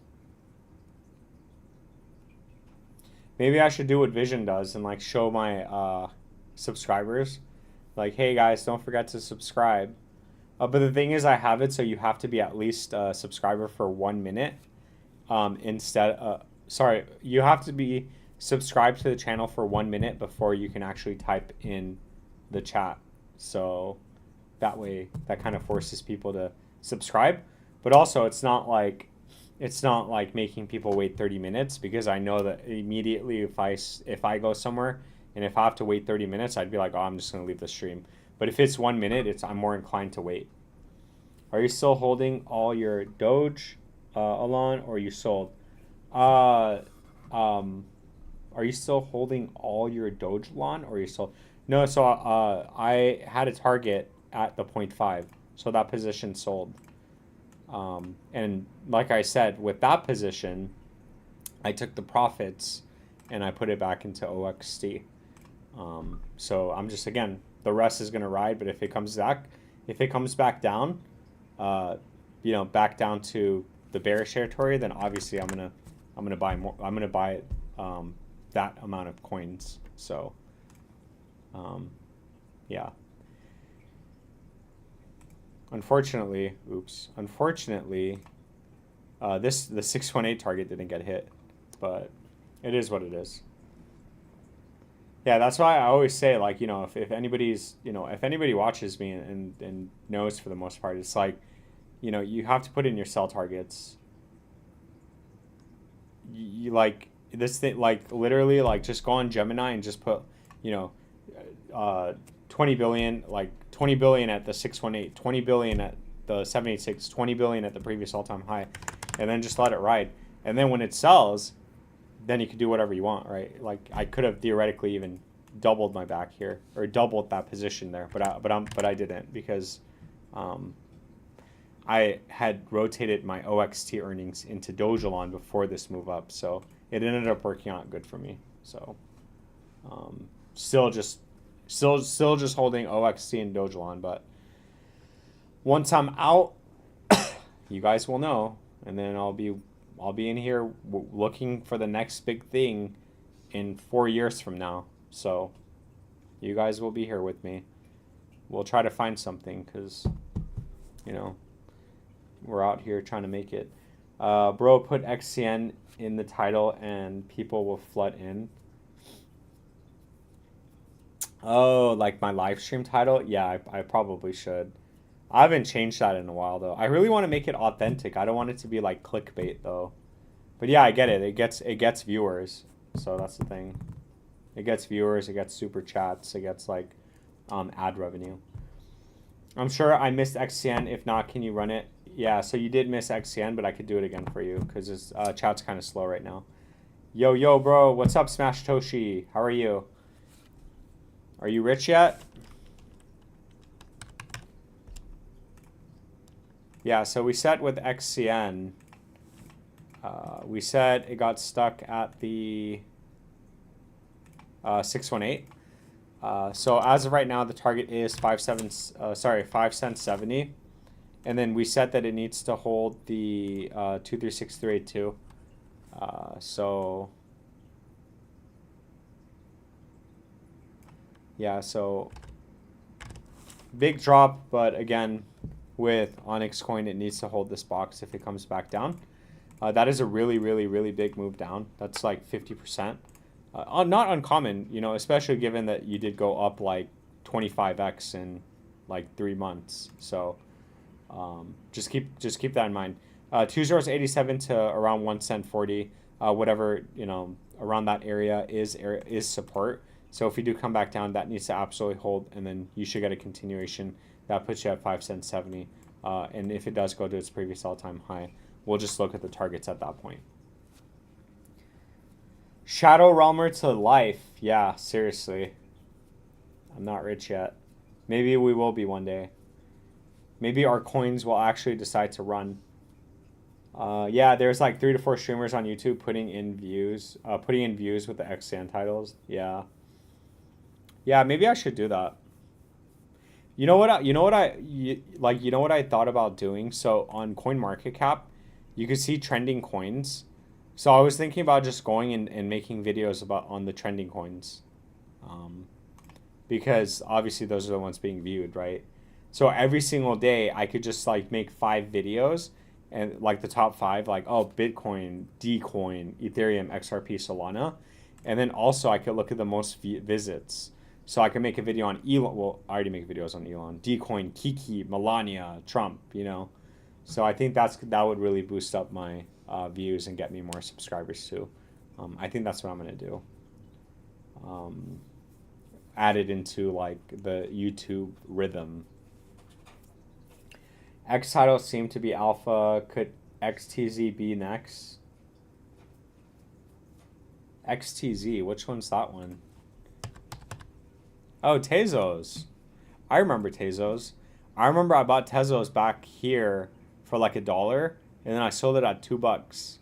Maybe I should do what Vision does and like show my subscribers, like, hey guys, don't forget to subscribe. But the thing is, I have it so you have to be at least a subscriber for 1 minute. Sorry, you have to be subscribed to the channel for 1 minute before you can actually type in the chat. So that way, that kind of forces people to subscribe. But also, it's not like making people wait 30 minutes, because I know that immediately if I go somewhere and if I have to wait 30 minutes, I'd be like, oh, I'm just going to leave the stream. But if it's 1 minute, I'm more inclined to wait. Are you still holding all your Doge, Alon, or you sold? Are you still holding all your Dogelon, or you sold? No, so I had a target at the 0.5, so that position sold. And like I said, with that position, I took the profits and I put it back into OXT. So I'm just, again, the rest is going to ride, but if it comes back down, back down to the bearish territory, then obviously I'm gonna buy more. I'm gonna buy that amount of coins. So, yeah. Unfortunately, the 618 target didn't get hit, but it is what it is. Yeah, that's why I always say, like, if anybody's, if anybody watches me and knows, for the most part, it's like, you have to put in your sell targets. You like, this thing, like literally, like just go on Gemini and just put, you know, 20 billion, like 20 billion at the 618, 20 billion at the 786, 20 billion at the previous all-time high, and then just let it ride. And then when it sells, then you can do whatever you want, right? Like I could have theoretically even doubled my back here or doubled that position there, but I didn't because I had rotated my OXT earnings into Dogelon before this move up, so it ended up working out good for me. So still just holding OXT and Dogelon, but once I'm out, you guys will know, and then I'll be in here looking for the next big thing in 4 years from now. So you guys will be here with me. We'll try to find something because, you know, we're out here trying to make it. Bro, put XCN in the title and people will flood in. Oh, like my live stream title? Yeah, I probably should. I haven't changed that in a while though. I really want to make it authentic. I don't want it to be like clickbait though. But yeah, I get it. It gets viewers. So that's the thing. It gets viewers, it gets super chats, it gets like ad revenue. I'm sure I missed XCN. If not, can you run it? Yeah, so you did miss XCN, but I could do it again for you because this chat's kind of slow right now. Yo, bro. What's up, Smash Toshi? How are you? Are you rich yet? Yeah, so we set with XCN. We said it got stuck at the 618. So as of right now, the target is 5 cents 70. And then we said that it needs to hold the 236382. So yeah, so big drop, but again, with Onyxcoin, it needs to hold this box if it comes back down. That is a really big move down. That's like 50%. Not uncommon, you know, especially given that you did go up like 25x in like 3 months. So just keep that in mind. 2087 to around 1 cent 40, whatever, you know, around that area is support. So if you do come back down, that needs to absolutely hold, and then you should get a continuation. That puts you at 5 cents 70. And if it does go to its previous all-time high, we'll just look at the targets at that point. Shadow Realmer to life. Yeah, seriously. I'm not rich yet. Maybe we will be one day. Maybe our coins will actually decide to run. Yeah, there's like 3 to 4 streamers on YouTube putting in views with the XCN titles. Yeah. Yeah, maybe I should do that. You know what I thought about doing? So on CoinMarketCap, you could see trending coins. So I was thinking about just going and making videos on the trending coins. Because obviously those are the ones being viewed, right? So every single day I could just like make 5 videos and like the top 5, like, oh, Bitcoin, Dcoin, Ethereum, XRP, Solana. And then also I could look at the most visits. So I can make a video on Elon. Well, I already make videos on Elon. Dcoin, Kiki, Melania, Trump, you know. So I think that would really boost up my views and get me more subscribers too. I think that's what I'm going to do. Add it into like the YouTube rhythm. X titles seem to be alpha. Could XTZ be next? XTZ, which one's that one? Oh, Tezos. I remember Tezos. I remember I bought Tezos back here for like $1, and then I sold it at $2.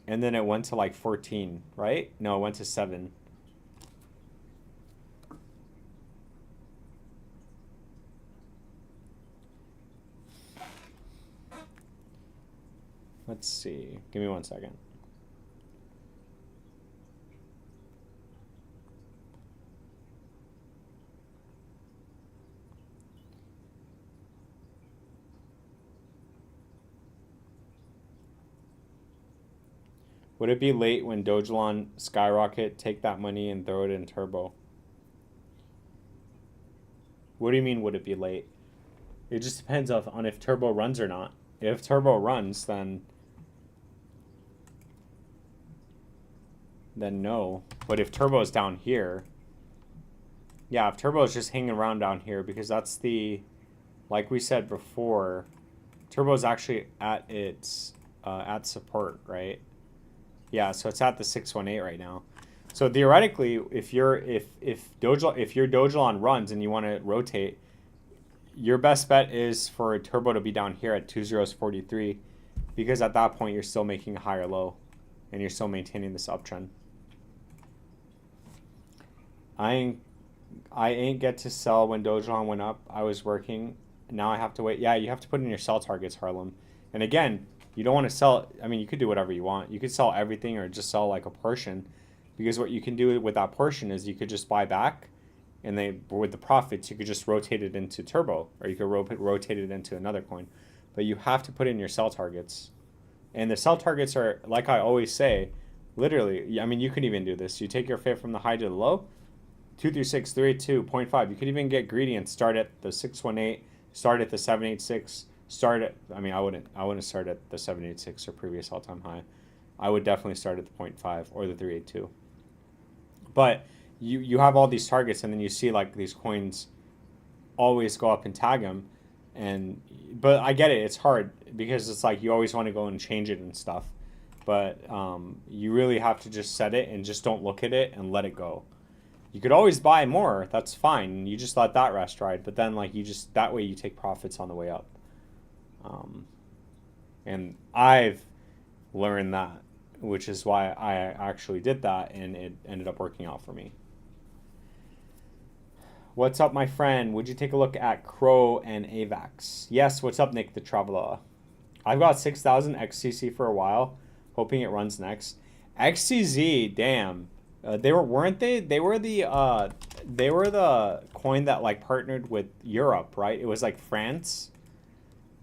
And then it went to like 14, right? No, it went to 7. Let's see. Give me 1 second. Would it be late when Dogelon skyrocket, take that money and throw it in Turbo? What do you mean, would it be late? It just depends on if Turbo runs or not. If Turbo runs, then then no. But if Turbo is down here, yeah, if Turbo is just hanging around down here, because that's the, like we said before, Turbo is actually at its at support, right? Yeah, so it's at the 618 right now. So theoretically, if your Dogelon runs and you want to rotate, your best bet is for Turbo to be down here at 2043, because at that point you're still making a higher low and you're still maintaining this uptrend. I ain't get to sell when Dogelon went up. I was working. Now I have to wait. Yeah, you have to put in your sell targets, Harlem. And again, you don't want to sell. I mean, you could do whatever you want. You could sell everything or just sell like a portion, because what you can do with that portion is you could just buy back, and with the profits you could just rotate it into Turbo, or you could rotate it into another coin. But you have to put in your sell targets, and the sell targets are, like I always say, literally. I mean, you can even do this. You take your fit from the high to the low, 236, 382, 0.5. You could even get greedy and start at the 618, start at the 786. Start at, I mean, I wouldn't start at the 786 or previous all-time high. I would definitely start at the 0.5 or the 382. But you have all these targets, and then you see like these coins always go up and tag them. But I get it, it's hard, because it's like you always want to go and change it and stuff. But you really have to just set it and just don't look at it and let it go. You could always buy more, that's fine. You just let that rest ride, but then like that way you take profits on the way up. And I've learned that, which is why I actually did that, and it ended up working out for me. What's up, my friend? Would you take a look at Crow and AVAX? Yes, what's up, Nick the Traveler? I've got 6,000 XCC for a while, hoping it runs next. XCZ, damn. They were the coin that like partnered with Europe, right? It was like France.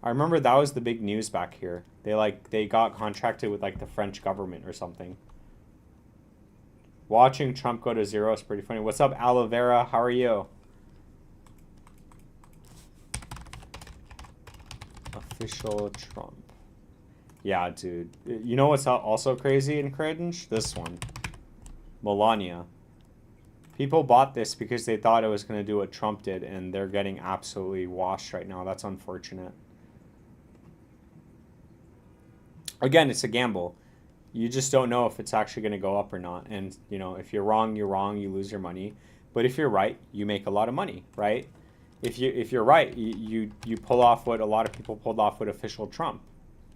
I remember that was the big news back here. They got contracted with like the French government or something. Watching Trump go to zero is pretty funny. What's up, Aloe Vera? How are you? Official Trump. Yeah, dude. You know what's also crazy and cringe? This one. Melania. People bought this because they thought it was going to do what Trump did, and they're getting absolutely washed right now. That's unfortunate. Again, it's a gamble. You just don't know if it's actually going to go up or not. And, you know, if you're wrong, you lose your money. But if you're right, you make a lot of money, right? If you're right, you pull off what a lot of people pulled off with official Trump,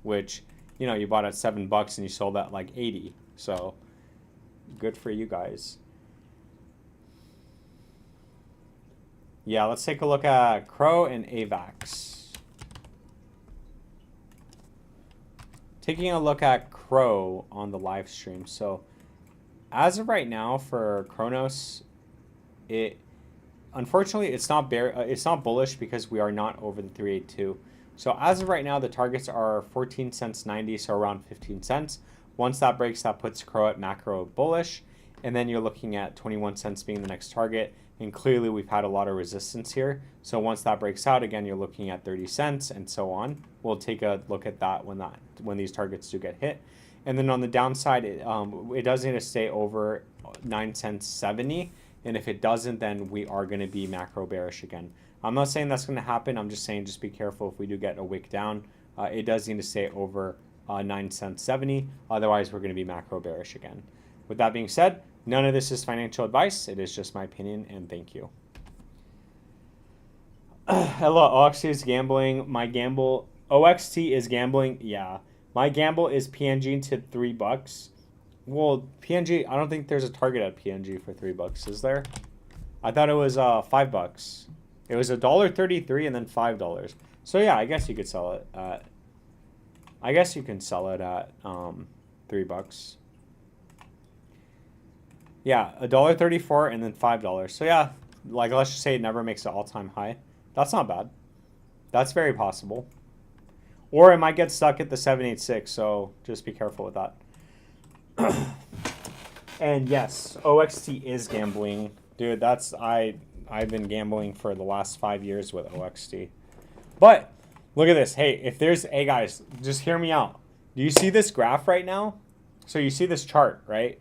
which, you know, you bought at $7 and you sold at like 80. So good for you guys. Yeah, let's take a look at Crow and AVAX. Taking a look at Crow on the live stream. So as of right now for Kronos, unfortunately it's not bullish because we are not over the 382. So as of right now, the targets are 14 cents 90, so around 15 cents. Once that breaks, that puts Crow at macro bullish, and then you're looking at 21 cents being the next target. And clearly we've had a lot of resistance here. So once that breaks out, again, you're looking at 30 cents and so on. We'll take a look at that when these targets do get hit. And then on the downside, it does need to stay over 9 cents 70. And if it doesn't, then we are going to be macro bearish again. I'm not saying that's going to happen. I'm just saying just be careful if we do get a wick down. It does need to stay over 9 cents 70. Otherwise, we're going to be macro bearish again. With that being said, none of this is financial advice. It is just my opinion, and thank you. Hello, OXT is gambling. My gamble, OXT is gambling. Yeah, my gamble is PNG to $3. Well, PNG, I don't think there's a target at PNG for $3. Is there? I thought it was $5. It was $1.33 and then $5. So yeah, I guess you could sell it at. I guess you can sell it at $3. Yeah, $1.34 and then $5. So yeah, like let's just say it never makes an all-time high. That's not bad. That's very possible. Or it might get stuck at the 786, so just be careful with that. And yes, OXT is gambling. Dude, I've been gambling for the last 5 years with OXT. But look at this. Hey guys, just hear me out. Do you see this graph right now? So you see this chart, right?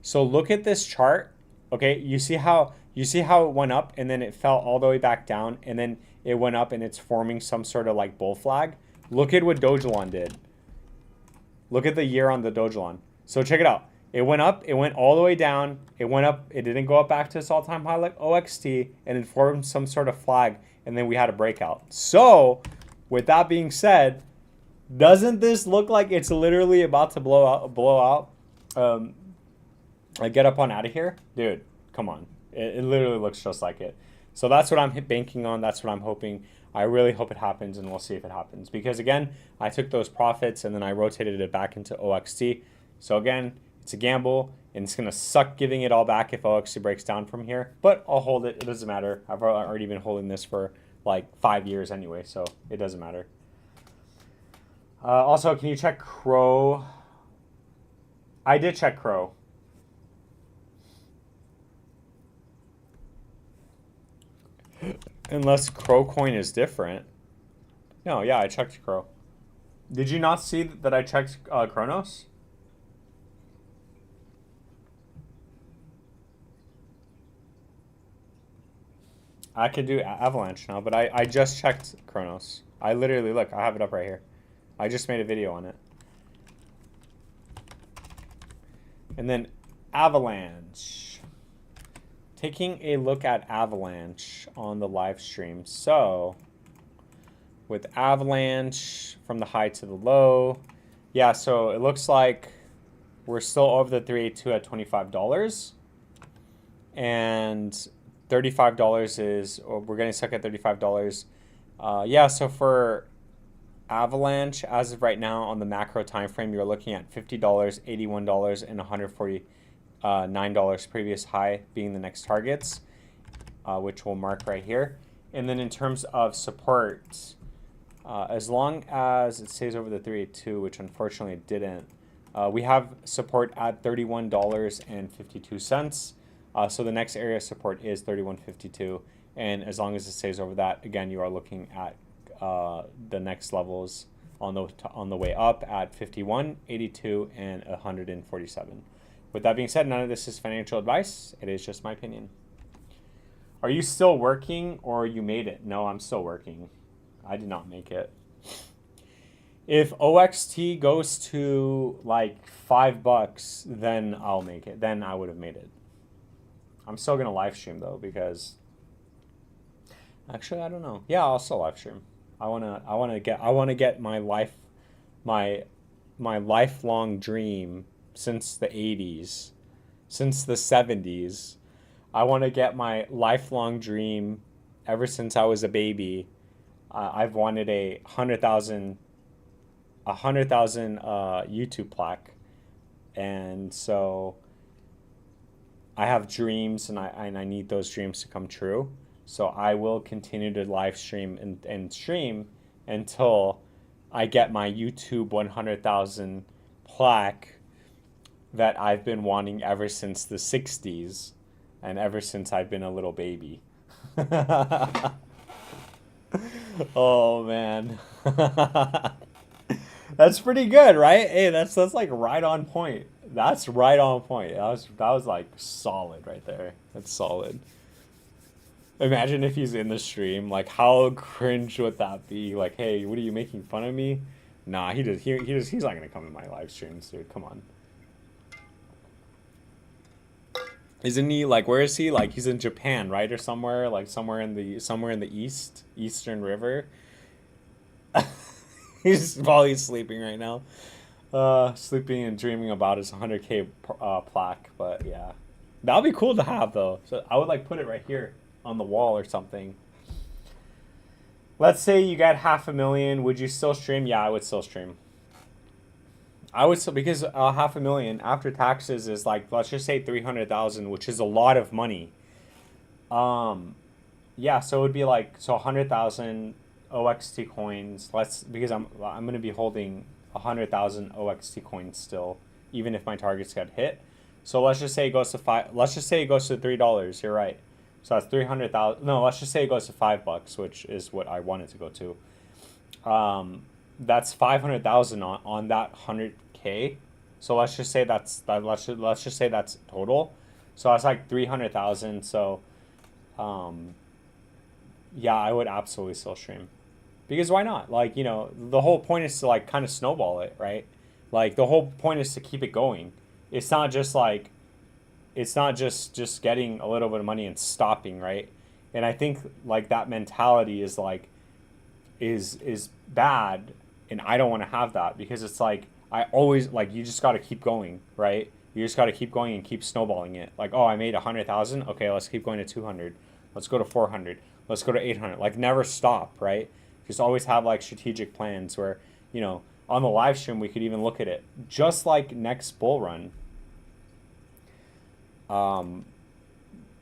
So look at this chart. Okay, you see how it went up and then it fell all the way back down and then it went up and it's forming some sort of like bull flag. Look at what Dogelon did. Look at the year on the Dogelon. So check it out. It went up, it went all the way down, it went up, it didn't go up back to its all-time high like OXT, and it formed some sort of flag, and then we had a breakout. So, with that being said, doesn't this look like it's literally about to blow out? Like get up on out of here? Dude, come on. It literally looks just like it. So that's what I'm banking on, that's what I'm hoping. I really hope it happens, and we'll see if it happens. Because again, I took those profits, and then I rotated it back into OXT. So again, it's a gamble, and it's going to suck giving it all back if OXT breaks down from here. But I'll hold it. It doesn't matter. I've already been holding this for like 5 years anyway, so it doesn't matter. Also, can you check Crow? I did check Crow. Unless Crow coin is different. No, yeah, I checked Crow. Did you not see that I checked Kronos? I could do Avalanche now, but I just checked Kronos. I literally, look, I have it up right here. I just made a video on it. And then Avalanche. Taking a look at Avalanche on the live stream. So, with Avalanche from the high to the low. Yeah, so it looks like we're still over the 382 at $25. And $35 is, or we're getting stuck at $35. Yeah, so for Avalanche, as of right now on the macro time frame, you're looking at $50, $81, and $149 previous high being the next targets, which we'll mark right here. And then in terms of support, as long as it stays over the 382, which unfortunately it didn't, we have support at $31.52. So the next area of support is $31.52, and as long as it stays over that, again, you are looking at the next levels on the way up at 51, 82, and 147. With that being said, none of this is financial advice. It is just my opinion. Are you still working or you made it? No, I'm still working. I did not make it. If OXT goes to like $5, then I'll make it. Then I would have made it. I'm still gonna live stream though, because actually I don't know. Yeah, I'll still live stream. I wanna get my lifelong dream since the 80s, since the 70s. I want to get my lifelong dream ever since I was a baby. I've wanted a 100,000 YouTube plaque, and so I have dreams, and I need those dreams to come true. So I will continue to live stream and stream until I get my YouTube 100,000 plaque that I've been wanting ever since the 60s and ever since I've been a little baby. Oh man. That's pretty good, right? Hey, that's like right on point. That's right on point. That was like solid right there. That's solid. Imagine if he's in the stream, like how cringe would that be? Like, hey, what are you making fun of me? Nah, he's not gonna come in my live streams, dude. Come on. Isn't he like, where is he? Like he's in Japan, right? Or somewhere, like somewhere in the Eastern River. He's probably sleeping right now. Sleeping and dreaming about his 100K plaque, but yeah. That'd be cool to have though. So I would like put it right here on the wall or something. Let's say you got 500,000. Would you still stream? Yeah, I would still stream. I would still, because 500,000 after taxes is like, let's just say 300,000, which is a lot of money. Yeah, so it would be like, so 100,000 OXT coins. Because I'm gonna be holding 100,000 OXT coins still, even if my targets get hit. So let's just say it goes to let's just say it goes to $3. You're right. So that's 300,000. No, let's just say it goes to $5, which is what I want it to go to. That's 500,000 on that 100K. So let's just say let's just say that's total. So that's like 300,000. So yeah, I would absolutely still stream. Because why not? Like, the whole point is to like kind of snowball it, right? Like the whole point is to keep it going. It's not just like it's not just getting a little bit of money and stopping, right? And I think like that mentality is like is bad, and I don't want to have that, because it's like I always like you just got to keep going, right? You just got to keep going and keep snowballing it. Like, oh, I made 100,000. Okay, let's keep going to 200. Let's go to 400. Let's go to 800. Like never stop, right? Just always have like strategic plans where, on the live stream we could even look at it just like next bull run.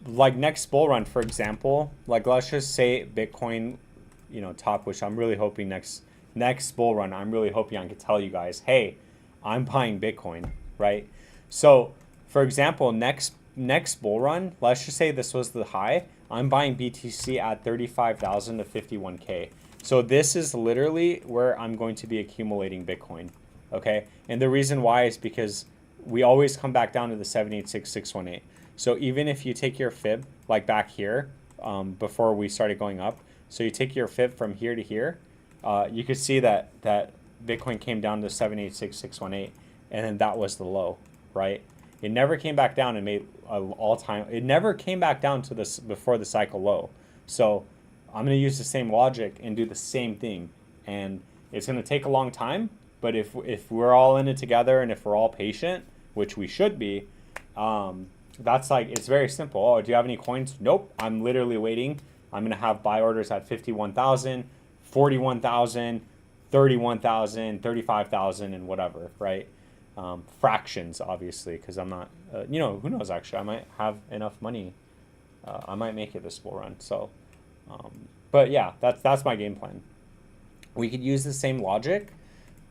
Like next bull run, for example, like let's just say Bitcoin, top, which I'm really hoping next bull run, I'm really hoping I can tell you guys, hey, I'm buying Bitcoin, right? So for example, next bull run, let's just say this was the high. I'm buying BTC at 35,000 to 51K. So this is literally where I'm going to be accumulating Bitcoin, okay? And the reason why is because we always come back down to the 786,618. So even if you take your fib, like back here, before we started going up, so you take your fib from here to here, you could see that Bitcoin came down to 786,618, and then that was the low, right? It never came back down and made an all-time. It never came back down to this before the cycle low. So I'm going to use the same logic and do the same thing, and it's going to take a long time. But if we're all in it together and if we're all patient, which we should be, that's like, it's very simple. Oh, do you have any coins? Nope. I'm literally waiting. I'm going to have buy orders at 51,000, 41,000, 31,000, 35,000, and whatever, right? Fractions, obviously, because I'm not, who knows, actually, I might have enough money. I might make it this bull run. So, but yeah, that's my game plan. We could use the same logic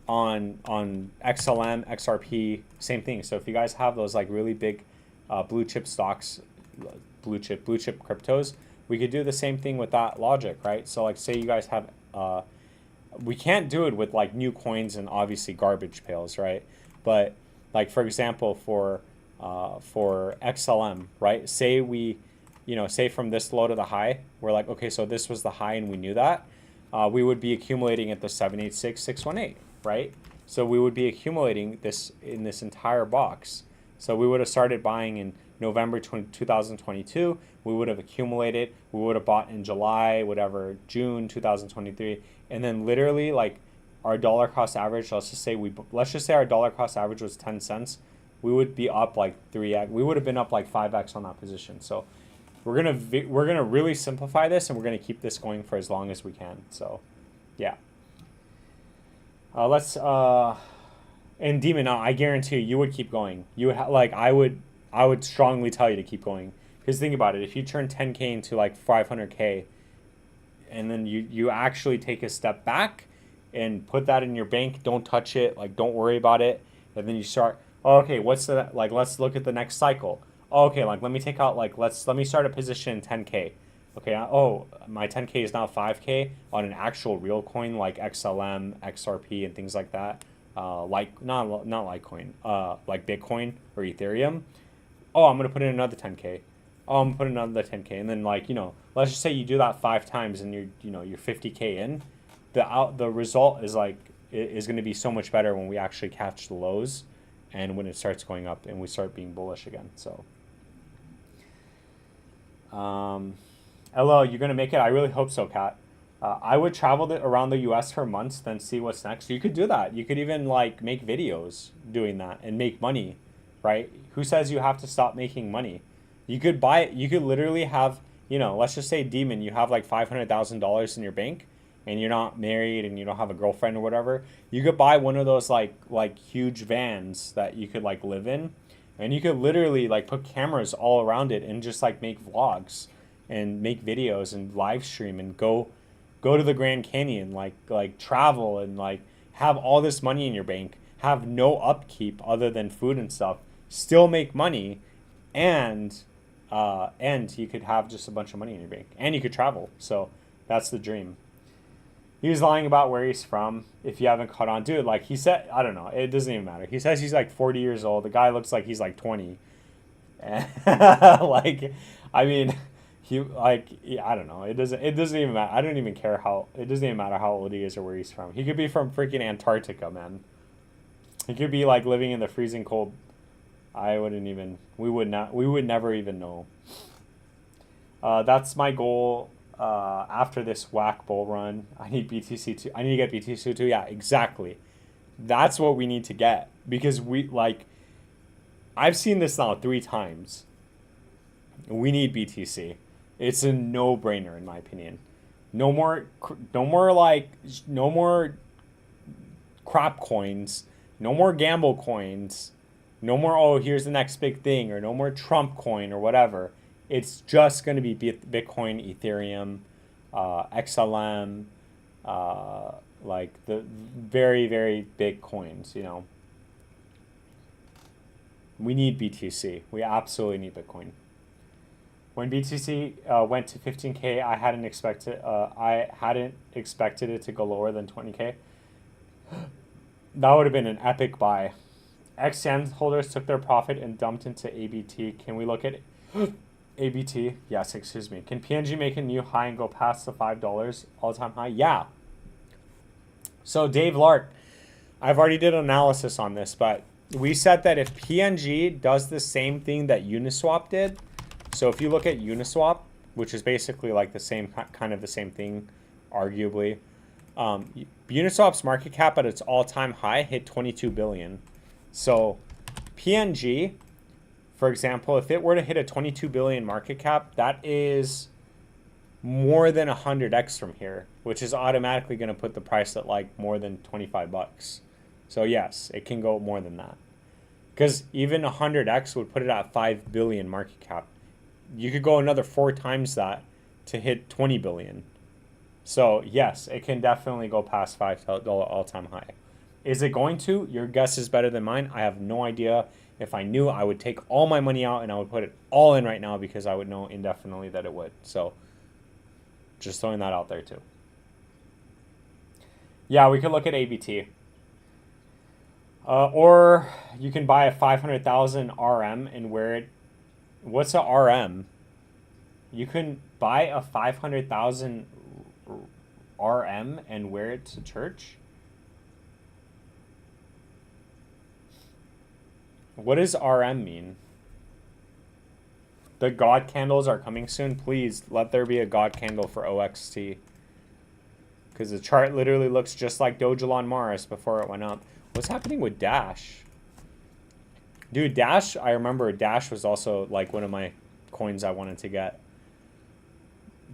on XLM, XRP, same thing. So if you guys have those like really big blue chip stocks, blue chip cryptos, we could do the same thing with that logic, right? So like say you guys have, we can't do it with like new coins and obviously garbage pails, right? But like for example, for XLM, right? Say we, say from this low to the high, we're like, okay, so this was the high and we knew that. We would be accumulating at the 786,618, right? So we would be accumulating this in this entire box. So we would have started buying in November 2022. We would have accumulated. We would have bought in July, whatever, June 2023, and then literally like our dollar cost average. Let's just say our dollar cost average was 10 cents. We would be up like 3x. We would have been up like 5x on that position. So we're gonna really simplify this, and we're gonna keep this going for as long as we can. So, yeah. And Demon, I guarantee you would keep going. You would I would strongly tell you to keep going, because think about it. If you turn 10K into like 500K, and then you actually take a step back and put that in your bank, don't touch it, like don't worry about it, and then you start. Oh, okay, what's the like? Let's look at the next cycle. Oh, okay, like let me take out like let me start a position in 10K. Okay, oh, my 10K is now 5K on an actual real coin like XLM, XRP, and things like that. Like not Litecoin, like Bitcoin or Ethereum. Oh, I'm gonna put in another 10K. Oh, I'm gonna put in another 10K, and then like let's just say you do that 5 times and you're 50K in. The result is like is gonna be so much better when we actually catch the lows, and when it starts going up and we start being bullish again. So. LO, you're gonna make it? I really hope so, Kat. I would travel around the US for months, then see what's next. You could do that. You could even like make videos doing that and make money, right? Who says you have to stop making money? You could literally have, let's just say Demon, you have like $500,000 in your bank and you're not married and you don't have a girlfriend or whatever. You could buy one of those like huge vans that you could like live in. And you could literally like put cameras all around it and just like make vlogs and make videos and live stream and go to the Grand Canyon, like travel and like have all this money in your bank, have no upkeep other than food and stuff, still make money, and you could have just a bunch of money in your bank and you could travel. So that's the dream. He was lying about where he's from. If you haven't caught on, dude, like he said, I don't know. It doesn't even matter. He says he's like 40 years old. The guy looks like he's like 20. And like, I mean, he like, I don't know. It doesn't even matter. I don't even care how. It doesn't even matter how old he is or where he's from. He could be from freaking Antarctica, man. He could be like living in the freezing cold. I wouldn't even. We would never even know. That's my goal. After this whack bull run, I need BTC2. I need to get BTC2. Yeah, exactly. That's what we need to get, because we like. I've seen this now 3 times. We need BTC. It's a no-brainer in my opinion. No more crap coins. No more gamble coins. No more, oh, here's the next big thing, or no more Trump coin or whatever. It's just going to be Bitcoin, Ethereum, XLM, like the very, very big coins, you know. We need BTC. We absolutely need Bitcoin. When BTC went to 15K, I hadn't expected it to go lower than 20K. That would have been an epic buy. XM holders took their profit and dumped into ABT. Can we look at ABT? Yes, excuse me. Can PNG make a new high and go past the $5 all-time high? Yeah. So Dave Lark, I've already did an analysis on this, but we said that if PNG does the same thing that Uniswap did, so if you look at Uniswap, which is basically like the same kind of the same thing, arguably, Uniswap's market cap at its all-time high hit 22 billion. So PNG, for example, if it were to hit a 22 billion market cap, that is more than 100x from here, which is automatically going to put the price at like more than 25 bucks. So yes, it can go more than that, because even 100x would put it at 5 billion market cap. You could go another 4 times that to hit 20 billion. So yes, it can definitely go past $5 all-time high. Is it going to? Your guess is better than mine. I have no idea. If I knew, I would take all my money out and I would put it all in right now, because I would know indefinitely that it would. So just throwing that out there too. Yeah, we could look at ABT. Or you can buy a 500,000 RM and wear it. What's a RM? You can buy a 500,000 RM and wear it to church? What does RM mean? The God candles are coming soon. Please let there be a God candle for OXT. Because the chart literally looks just like Dogelon Mars before it went up. What's happening with Dash? Dude, Dash, I remember Dash was also like one of my coins I wanted to get.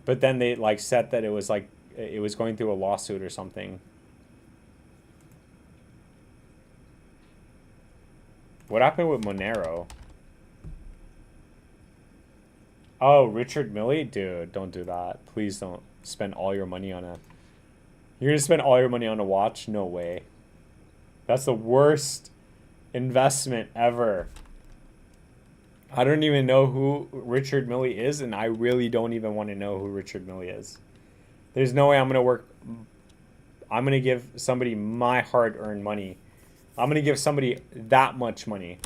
But then they like said that it was like, it was going through a lawsuit or something. What happened with Monero? Oh, Richard Milley? Dude, don't do that. Please don't spend all your money on a... You're going to spend all your money on a watch? No way. That's the worst investment ever. I don't even know who Richard Milley is, and I really don't even want to know who Richard Milley is. There's no way I'm going to work... I'm going to give somebody my hard-earned money. I'm going to give somebody that much money.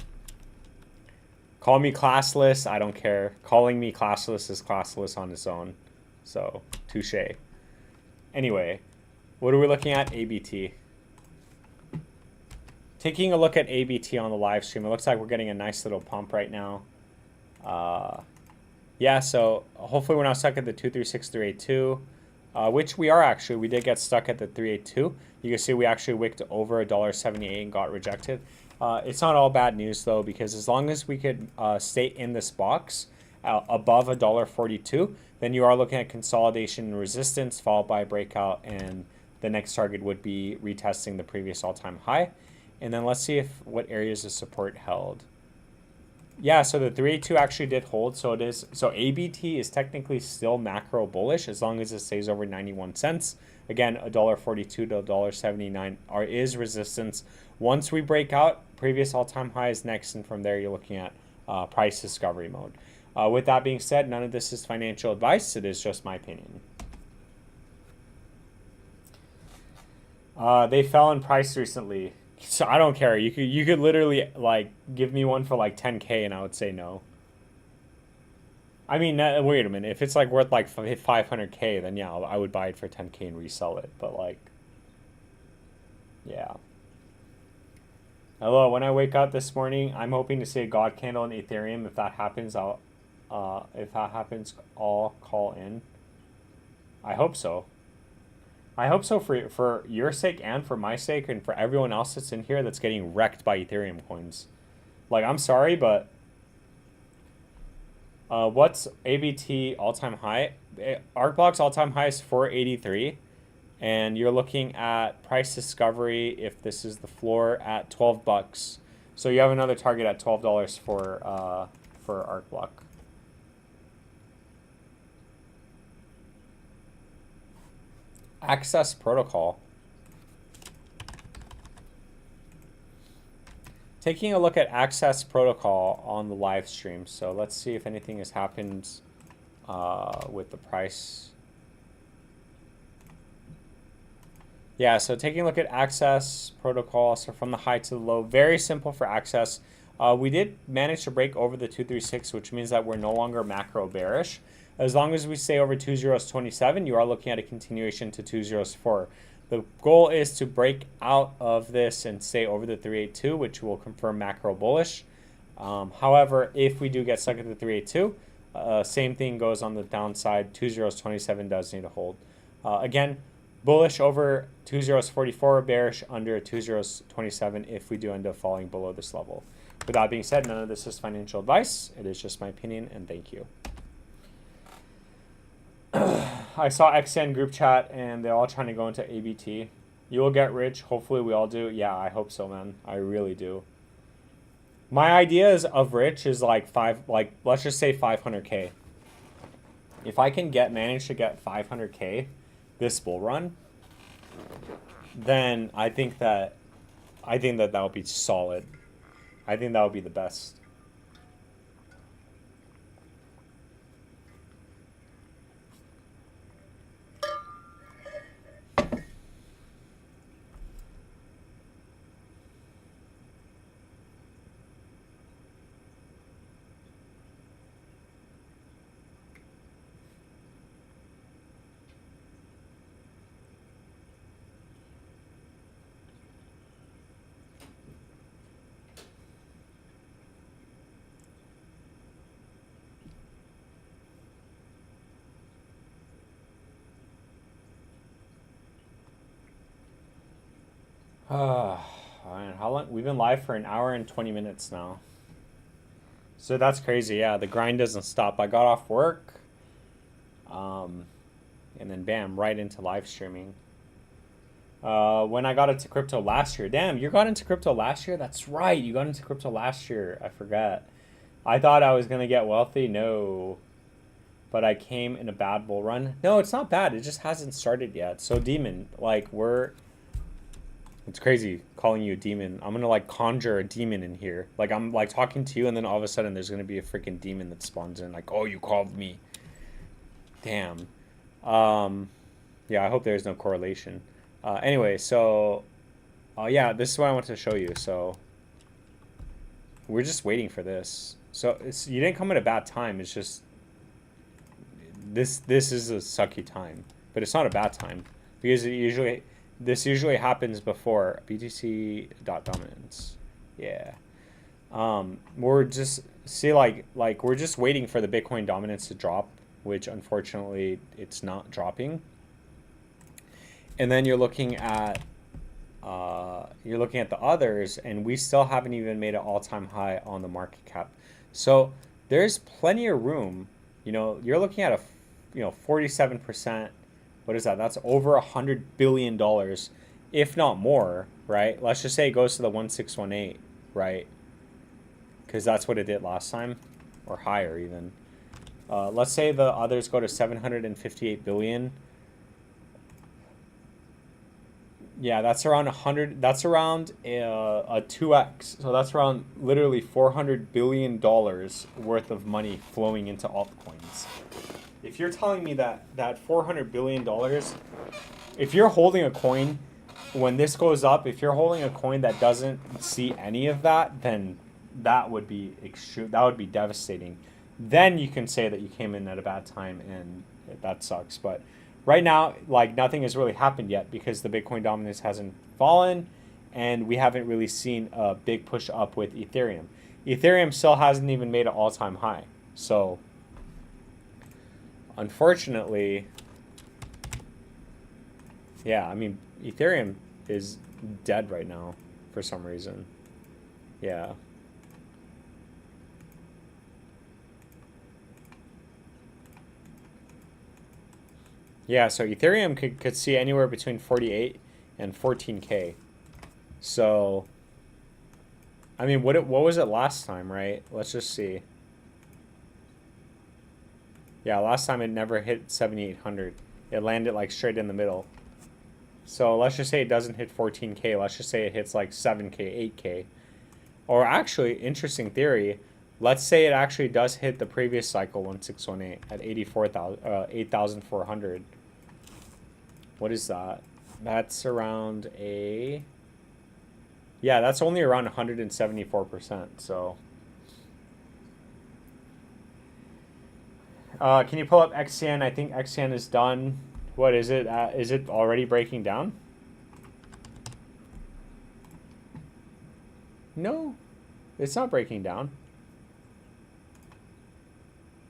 Call me classless. I don't care. Calling me classless is classless on its own. So, touche. Anyway, what are we looking at? ABT. Taking a look at ABT on the live stream, it looks like we're getting a nice little pump right now. Yeah, so hopefully we're not stuck at the 236382, which we are actually. We did get stuck at the 382. You can see we actually wicked over $1.78 and got rejected. It's not all bad news though, because as long as we could stay in this box above $1.42, then you are looking at consolidation and resistance followed by a breakout, and the next target would be retesting the previous all-time high. And then let's see if what areas of support held. Yeah, so the 382 actually did hold. So it is. So ABT is technically still macro bullish as long as it stays over 91 cents. Again, $1.42 to $1.79 is resistance. Once we break out, previous all-time highs next, and from there you're looking at price discovery mode. With that being said, none of this is financial advice. It is just my opinion. They fell in price recently, so I don't care. You could literally like give me one for like 10K and I would say no. I mean, wait a minute. If it's like worth like 500K, then yeah, I would buy it for 10K and resell it. But like, yeah. Hello. When I wake up this morning, I'm hoping to see a God candle in Ethereum. If that happens, I'll call in. I hope so. I hope so for your sake and for my sake and for everyone else that's in here that's getting wrecked by Ethereum coins. Like, I'm sorry, but what's ABT all-time high? ArcBlock's all-time high is 483, and you're looking at price discovery, if this is the floor, at $12. So you have another target at $12 for ArcBlock. Access Protocol. Taking a look at Access Protocol on the live stream. So let's see if anything has happened with the price. Yeah, so taking a look at Access Protocol, so from the high to the low, very simple for Access. We did manage to break over the 236, which means that we're no longer macro bearish. As long as we stay over 2027, you are looking at a continuation to 2004. The goal is to break out of this and stay over the 382, which will confirm macro bullish. However, if we do get stuck at the 382, same thing goes on the downside. 2027 does need to hold. Again, bullish over 2044, bearish under 2027 if we do end up falling below this level. With that being said, none of this is financial advice. It is just my opinion, and thank you. I saw XN group chat and they're all trying to go into ABT. You will get rich. Hopefully we all do. Yeah, I hope so, man. I really do. My ideas of rich is like let's just say 500K. If I can manage to get 500K this bull run, then I think that would be solid. I think that would be the best. How long? We've been live for an hour and 20 minutes now. So that's crazy. Yeah, the grind doesn't stop. I got off work, and then bam, right into live streaming. When I got into crypto last year. Damn, you got into crypto last year? That's right. You got into crypto last year. I forgot. I thought I was going to get wealthy. No. But I came in a bad bull run. No, it's not bad. It just hasn't started yet. So Demon, like it's crazy calling you a demon. I'm going to like conjure a demon in here. Like I'm like talking to you and then all of a sudden there's going to be a freaking demon that spawns in. Like, oh, you called me. Damn. Yeah, I hope there's no correlation. Anyway, so yeah, this is what I want to show you. So we're just waiting for this. So you didn't come at a bad time. It's just this is a sucky time, but it's not a bad time because this usually happens before BTC dominance. Yeah. We're just we're just waiting for the Bitcoin dominance to drop, which unfortunately it's not dropping. And then you're looking at the others, and we still haven't even made an all-time high on the market cap. So there's plenty of room. You know, you're looking at 47%. What is that? That's over $100 billion, if not more, right? Let's just say it goes to the 1618, right? Because that's what it did last time, or higher even. Let's say the others go to 758 billion. Yeah, that's around 100. That's around a 2x. So that's around literally $400 billion worth of money flowing into altcoins. If you're telling me that $400 billion, if you're holding a coin when this goes up, if you're holding a coin that doesn't see any of that, then that would be devastating. Then you can say that you came in at a bad time and that sucks. But right now, like, nothing has really happened yet because the Bitcoin dominance hasn't fallen and we haven't really seen a big push up with Ethereum. Ethereum still hasn't even made an all-time high. So unfortunately, yeah, I mean, Ethereum is dead right now for some reason. Yeah. Yeah, so Ethereum could see anywhere between 48 and 14K. So, I mean, what was it last time, right? Let's just see. Yeah, last time it never hit 7,800. It landed like straight in the middle. So let's just say it doesn't hit 14K. Let's just say it hits like 7K, 8K. Or actually, interesting theory. Let's say it actually does hit the previous cycle 1618 at 8,400. What is that? That's around a... Yeah, that's only around 174%. So, can you pull up XCN? I think XCN is done. What is it? Is it already breaking down? No, it's not breaking down.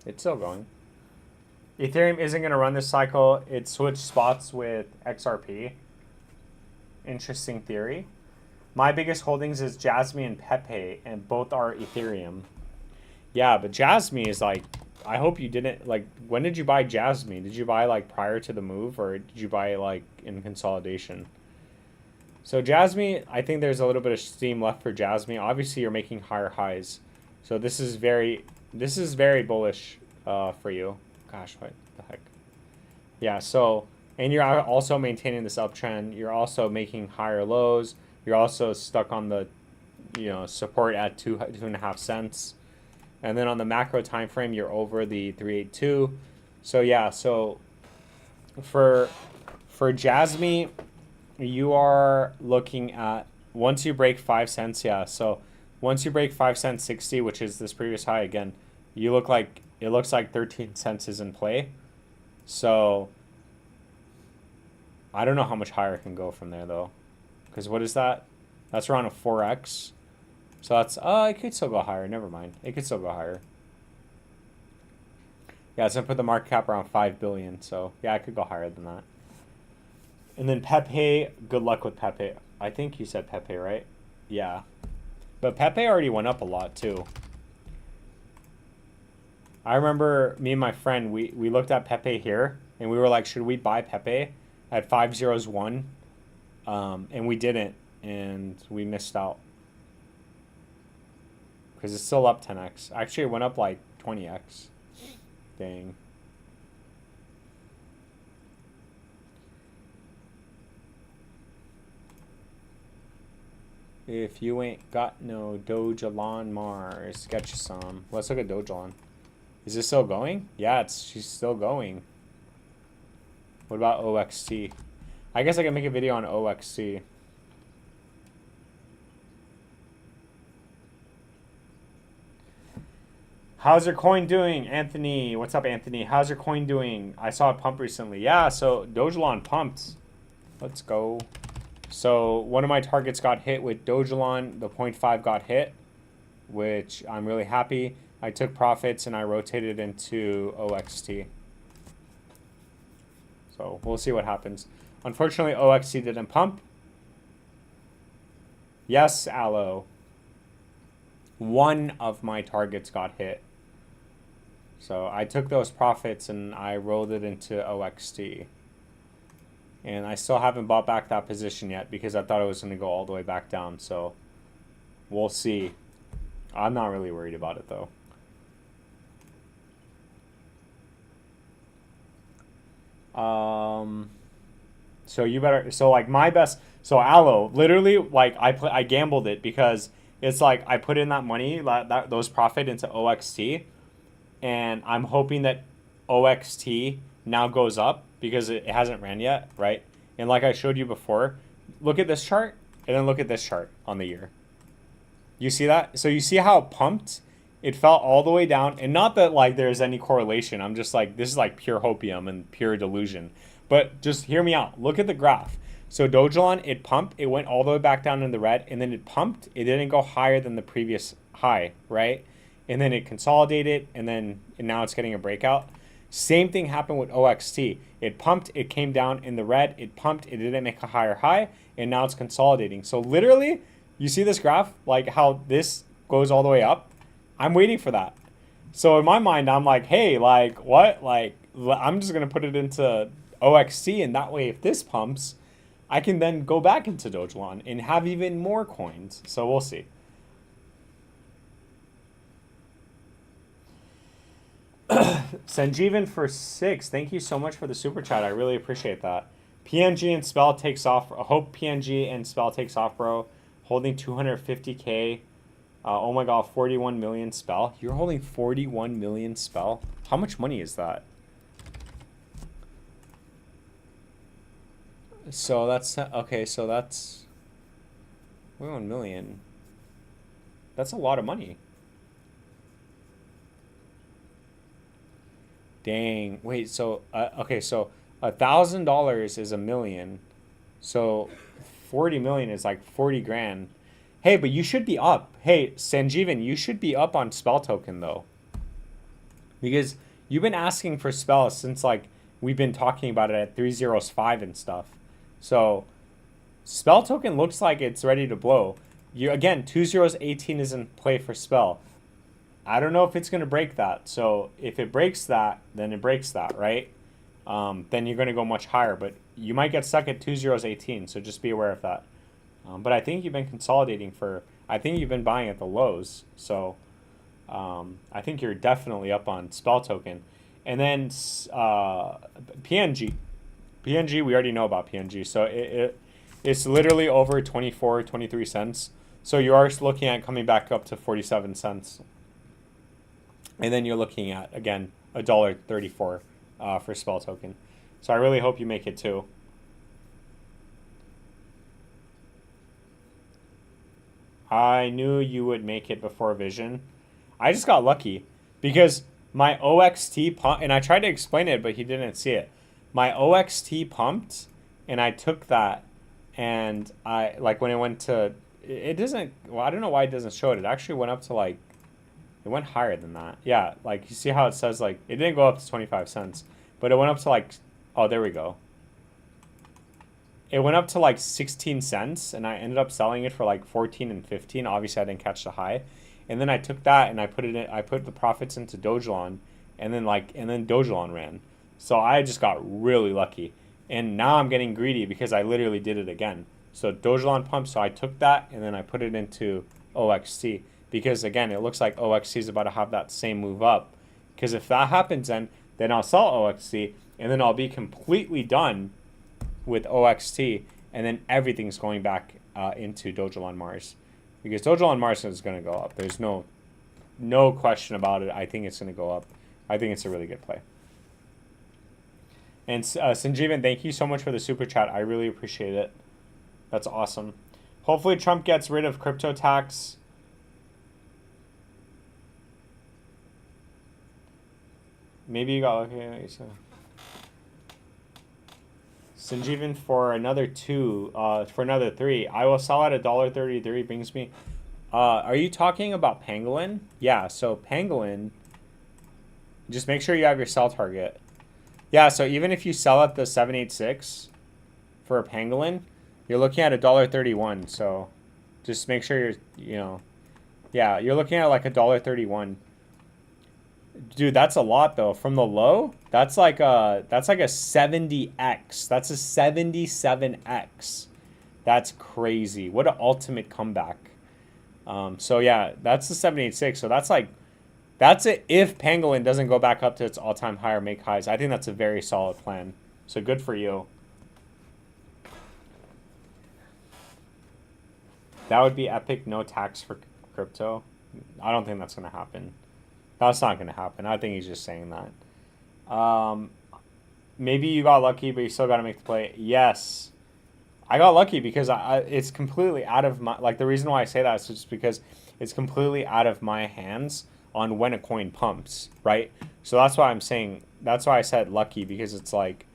It's still going. Ethereum isn't going to run this cycle. It switched spots with XRP. Interesting theory. My biggest holdings is Jasmy and Pepe, and both are Ethereum. Yeah, but Jasmy is like, I hope you didn't, like, when did you buy Jasmy? Did you buy, like, prior to the move, or did you buy, like, in consolidation? So Jasmy, I think there's a little bit of steam left for Jasmy. Obviously, you're making higher highs. So this is very bullish for you. Gosh, what the heck? Yeah, so, and you're also maintaining this uptrend. You're also making higher lows. You're also stuck on the, support at 2.5 cents. And then on the macro time frame, you're over the 382. So yeah, so for Jasmy, you are looking at once you break 5 cents, yeah. So once you break 5 cents 60, which is this previous high again, it looks like 13 cents is in play. So I don't know how much higher it can go from there though. Because what is that? That's around a 4x. So that's, it could still go higher. Never mind. It could still go higher. Yeah, it's going to put the market cap around 5 billion. So, yeah, it could go higher than that. And then Pepe, good luck with Pepe. I think you said Pepe, right? Yeah. But Pepe already went up a lot, too. I remember me and my friend, we looked at Pepe here. And we were like, should we buy Pepe at 501? And we didn't. And we missed out. Because it's still up 10x. Actually, it went up like 20x. Dang. If you ain't got no Dogelon Mars, get you some. Let's look at Dogelon. Is this still going? Yeah, she's still going. What about OXT? I guess I can make a video on OXT. How's your coin doing, Anthony? What's up, Anthony? How's your coin doing? I saw it pump recently. Yeah, so Dogelon pumped. Let's go. So one of my targets got hit with Dogelon. The 0.5 got hit, which I'm really happy. I took profits and I rotated into OXT. So we'll see what happens. Unfortunately, OXT didn't pump. Yes, Aloe. One of my targets got hit. So I took those profits and I rolled it into OXT. And I still haven't bought back that position yet because I thought it was going to go all the way back down. So we'll see. I'm not really worried about it though. So you better, so like my best, so Aloe, literally like I gambled it because it's like I put in that money, those profit into OXT. And I'm hoping that OXT now goes up because it hasn't ran yet, right? And like I showed you before, Look at this chart, and then look at this chart on the year. You see that? So you see how it pumped? It fell all the way down. And not that like there's any correlation. I'm just like, this is like pure hopium and pure delusion. But just hear me out. Look at the graph. So Dogelon, it pumped. It went all the way back down in the red. And then it pumped. It didn't go higher than the previous high, right? And then it consolidated. And now it's getting a breakout. Same thing happened with OXT. It pumped. It came down in the red. It pumped. It didn't make a higher high. And now it's consolidating. So literally, you see this graph? Like how this goes all the way up? I'm waiting for that. So in my mind, I'm like, hey, like what? Like I'm just going to put it into OXT. And that way, if this pumps, I can then go back into Dogelon and have even more coins. So we'll see. Sanjeevan for 6. Thank you so much for the super chat. I really appreciate that. PNG and Spell takes off. I hope PNG and Spell takes off, bro. Holding 250K. Oh my god, 41 million Spell. You're holding 41 million Spell? How much money is that? So that's, okay, so that's 41 million. That's a lot of money. Dang. Wait, so, okay, so $1,000 is $1 million. So 40 million is like 40 grand. Hey, but you should be up. Hey, Sanjeevan, you should be up on Spell Token, though. Because you've been asking for Spell since, like, we've been talking about it at 305 and stuff. So, Spell Token looks like it's ready to blow. Again, 2018 is in play for Spell. I don't know if it's going to break that. So, if it breaks that, then it breaks that, right? Then you're going to go much higher. But you might get stuck at 2018, so just be aware of that. But I think you've been consolidating I think you've been buying at the lows. So I think you're definitely up on Spell Token. And then PNG. PNG, we already know about PNG. So it's literally over 24, 23 cents. So you are looking at coming back up to 47 cents. And then you're looking at, again, $1.34 for Spell Token. So I really hope you make it too. I knew you would make it before Vision. I just got lucky because my OXT pumped, and I tried to explain it, but he didn't see it. My OXT pumped, and I took that, and I, like, when it went to, it doesn't, well, I don't know why it doesn't show it. It actually went up to, like, it went higher than that. Yeah, like, you see how it says, like, it didn't go up to 25 cents, but it went up to, like, oh, there we go. It went up to like 16 cents, and I ended up selling it for like 14 and 15. Obviously, I didn't catch the high, and then I took that and I put it in. I put the profits into Dogelon, and then Dogelon ran. So I just got really lucky, and now I'm getting greedy because I literally did it again. So Dogelon pumped, so I took that and then I put it into OXT because again, it looks like OXT is about to have that same move up. Because if that happens, then I'll sell OXT, and then I'll be completely done with OXT, and then everything's going back into Dogelon Mars, because Dogelon Mars is going to go up. There's no question about it. I think it's going to go up. I think it's a really good play. And Sanjeevan, thank you so much for the super chat. I really appreciate it. That's awesome. Hopefully Trump gets rid of crypto tax. Maybe you got okay. Sanjeevan for another 2, for another 3. I will sell at $1.33. Brings me. Are you talking about Pangolin? Yeah. So Pangolin. Just make sure you have your sell target. Yeah. So even if you sell at the 786 for a Pangolin, you're looking at $1.31. So just make sure yeah, you're looking at like $1.31. Dude, that's a lot though. From the low, that's like a 70x. That's a 77x. That's crazy. What an ultimate comeback. So yeah, that's the 786. So that's it if Pangolin doesn't go back up to its all-time high or make highs. I think that's a very solid plan. So good for you. That would be epic. No tax for crypto. I don't think that's going to happen. That's not going to happen. I think he's just saying that. Maybe you got lucky, but you still got to make the play. Yes. I got lucky because it's completely out of my, like, the reason why I say that is just because it's completely out of my hands on when a coin pumps, right? So that's why I'm saying, that's why I said lucky, because it's like,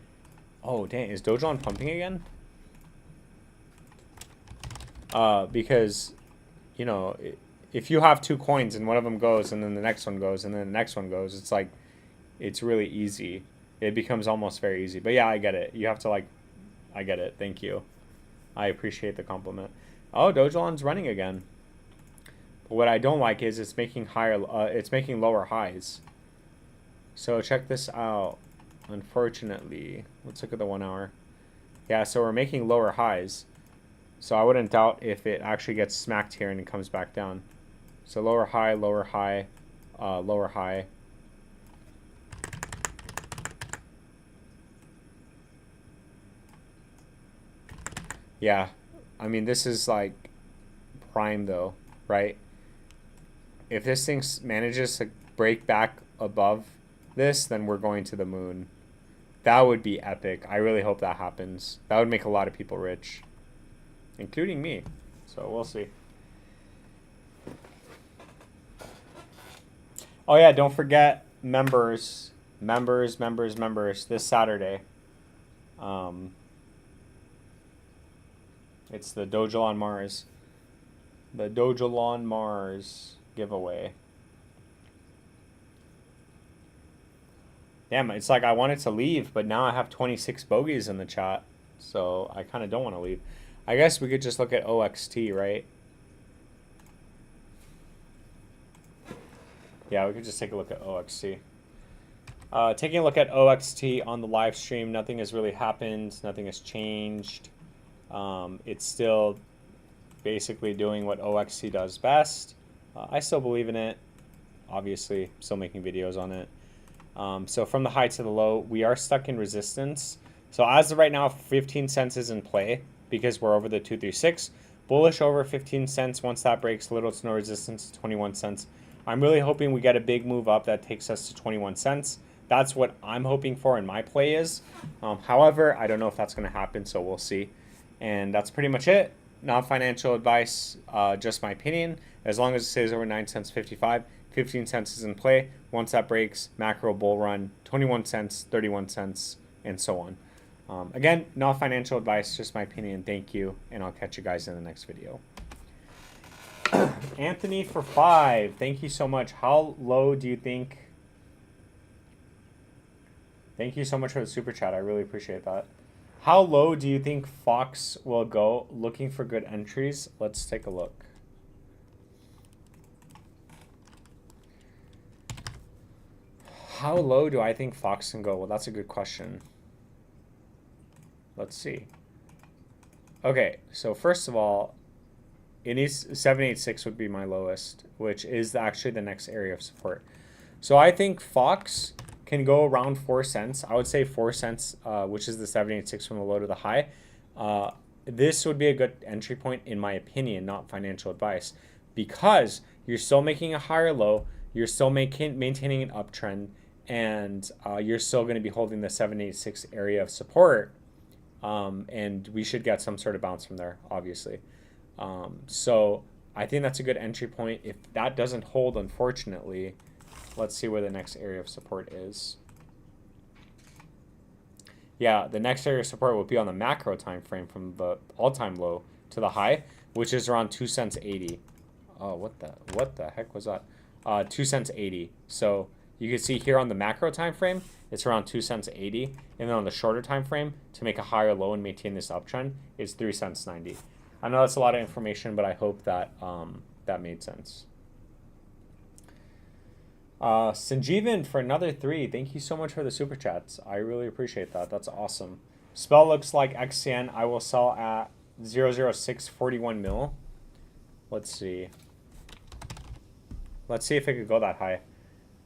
oh dang, is Dogelon pumping again? Because, you know, if you have two coins and one of them goes and then the next one goes and then the next one goes, it's like, it's really easy. It becomes almost very easy. But yeah, I get it. You have to, like, I get it. Thank you. I appreciate the compliment. Oh, Dogelon's running again. But what I don't like is it's making it's making lower highs. So check this out. Unfortunately, let's look at the 1 hour. Yeah, so we're making lower highs. So I wouldn't doubt if it actually gets smacked here and it comes back down. So lower high, lower high, lower high. Yeah, I mean, this is like prime though, right? If this thing manages to break back above this, then we're going to the moon. That would be epic. I really hope that happens. That would make a lot of people rich, including me. So we'll see. Oh yeah, don't forget members this Saturday. It's the Dogelon Mars. The Dogelon Mars giveaway. Damn, it's like I wanted to leave, but now I have 26 bogeys in the chat. So I kind of don't want to leave. I guess we could just look at OXT, right? Yeah, we could just take a look at OXT. Taking a look at OXT on the live stream, nothing has really happened. Nothing has changed. It's still basically doing what OXT does best. I still believe in it. Obviously, still making videos on it. So from the high to the low, we are stuck in resistance. So as of right now, 15 cents is in play because we're over the 236. Bullish over 15 cents. Once that breaks, little to no resistance to 21 cents. I'm really hoping we get a big move up that takes us to 21 cents. That's what I'm hoping for in my play is. However, I don't know if that's going to happen, so we'll see. And that's pretty much it. Not financial advice, just my opinion. As long as it stays over 9 cents 55, 15 cents is in play. Once that breaks, macro bull run, 21 cents, 31 cents, and so on. Again, not financial advice, just my opinion. Thank you, and I'll catch you guys in the next video. Anthony for 5. Thank you so much. How low do you think? Thank you so much for the super chat. I really appreciate that. How low do you think Fox will go? Looking for good entries. Let's take a look. How low do I think Fox can go? Well, that's a good question. Let's see. Okay, so first of all, it needs 786 would be my lowest, which is actually the next area of support. So I think Fox can go around 4 cents. I would say 4 cents, which is the 786 from the low to the high. This would be a good entry point in my opinion, not financial advice, because you're still making a higher low, you're still maintaining an uptrend, and you're still going to be holding the 786 area of support, and we should get some sort of bounce from there, obviously. So I think that's a good entry point. If that doesn't hold, unfortunately, let's see where the next area of support is. Yeah, the next area of support will be on the macro time frame from the all-time low to the high, which is around 2 cents 80. Oh, what the heck was that? 2 cents 80. So you can see here on the macro time frame, it's around 2 cents 80, and then on the shorter time frame, to make a higher low and maintain this uptrend, is 3 cents 90. I know that's a lot of information, but I hope that that made sense. Sanjeevan for another 3. Thank you so much for the super chats. I really appreciate that. That's awesome. Spell looks like XCN. I will sell at 00641 mil. Let's see. Let's see if it could go that high.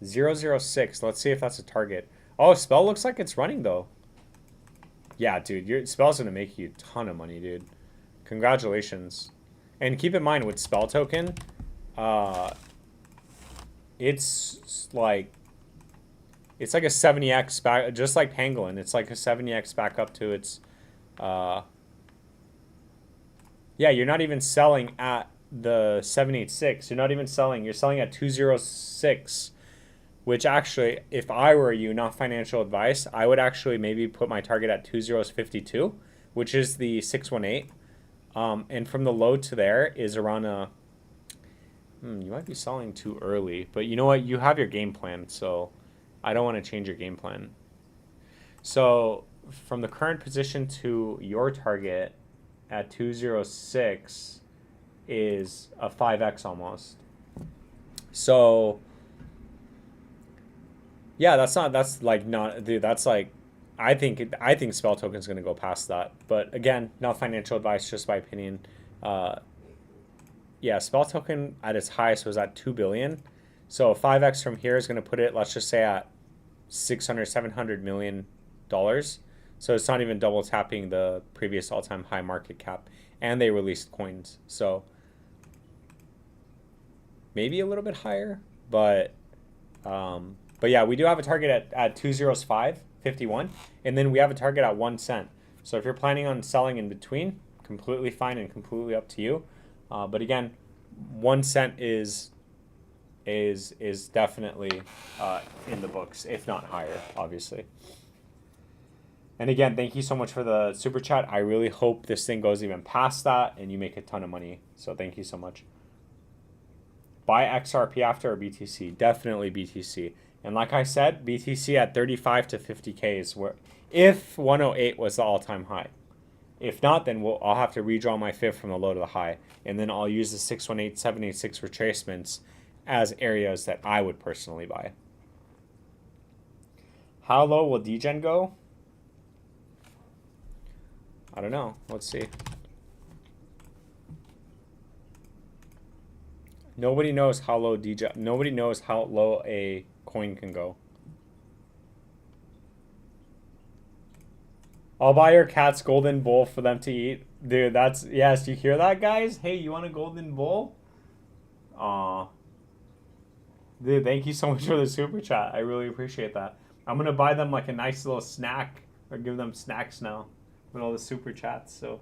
006. Let's see if that's a target. Oh, Spell looks like it's running though. Yeah, dude, your Spell's gonna make you a ton of money, dude. Congratulations. And keep in mind with Spell token, it's like a 70x back, just like Pangolin. It's like a 70x back up to its Yeah, you're not even selling at the 786. You're not even selling. You're selling at 206, which actually, if I were you, not financial advice, I would actually maybe put my target at 2052, which is the 618. And from the low to there is around a, you might be selling too early, but you know what? You have your game plan, so I don't want to change your game plan. So from the current position to your target at 206 is a 5x almost. So yeah, that's not, dude, that's like, I think Spell Token's going to go past that. But again, not financial advice, just my opinion. Yeah, Spell Token at its highest was at 2 billion. So 5x from here is going to put it, let's just say, at 600, 700 million dollars. So it's not even double tapping the previous all-time high market cap. And they released coins. So maybe a little bit higher, but yeah, we do have a target at 205.51, and then we have a target at 1 cent. So if you're planning on selling in between, completely fine and completely up to you. But again, 1 cent is definitely in the books, if not higher, obviously. And again, thank you so much for the super chat. I really hope this thing goes even past that and you make a ton of money. So thank you so much. Buy XRP after or BTC? Definitely BTC. And like I said, BTC at 35 to 50K is where, if 108 was the all-time high. If not, then I'll have to redraw my fib from the low to the high. And then I'll use the 618, 786 retracements as areas that I would personally buy. How low will Degen go? I don't know. Let's see. Nobody knows how low nobody knows how low a coin can go. I'll buy your cat's golden bowl for them to eat. Dude, that's, yes, you hear that, guys? Hey, you want a golden bowl? Aw. Dude, thank you so much for the super chat. I really appreciate that. I'm going to buy them like a nice little snack, or give them snacks now with all the super chats. So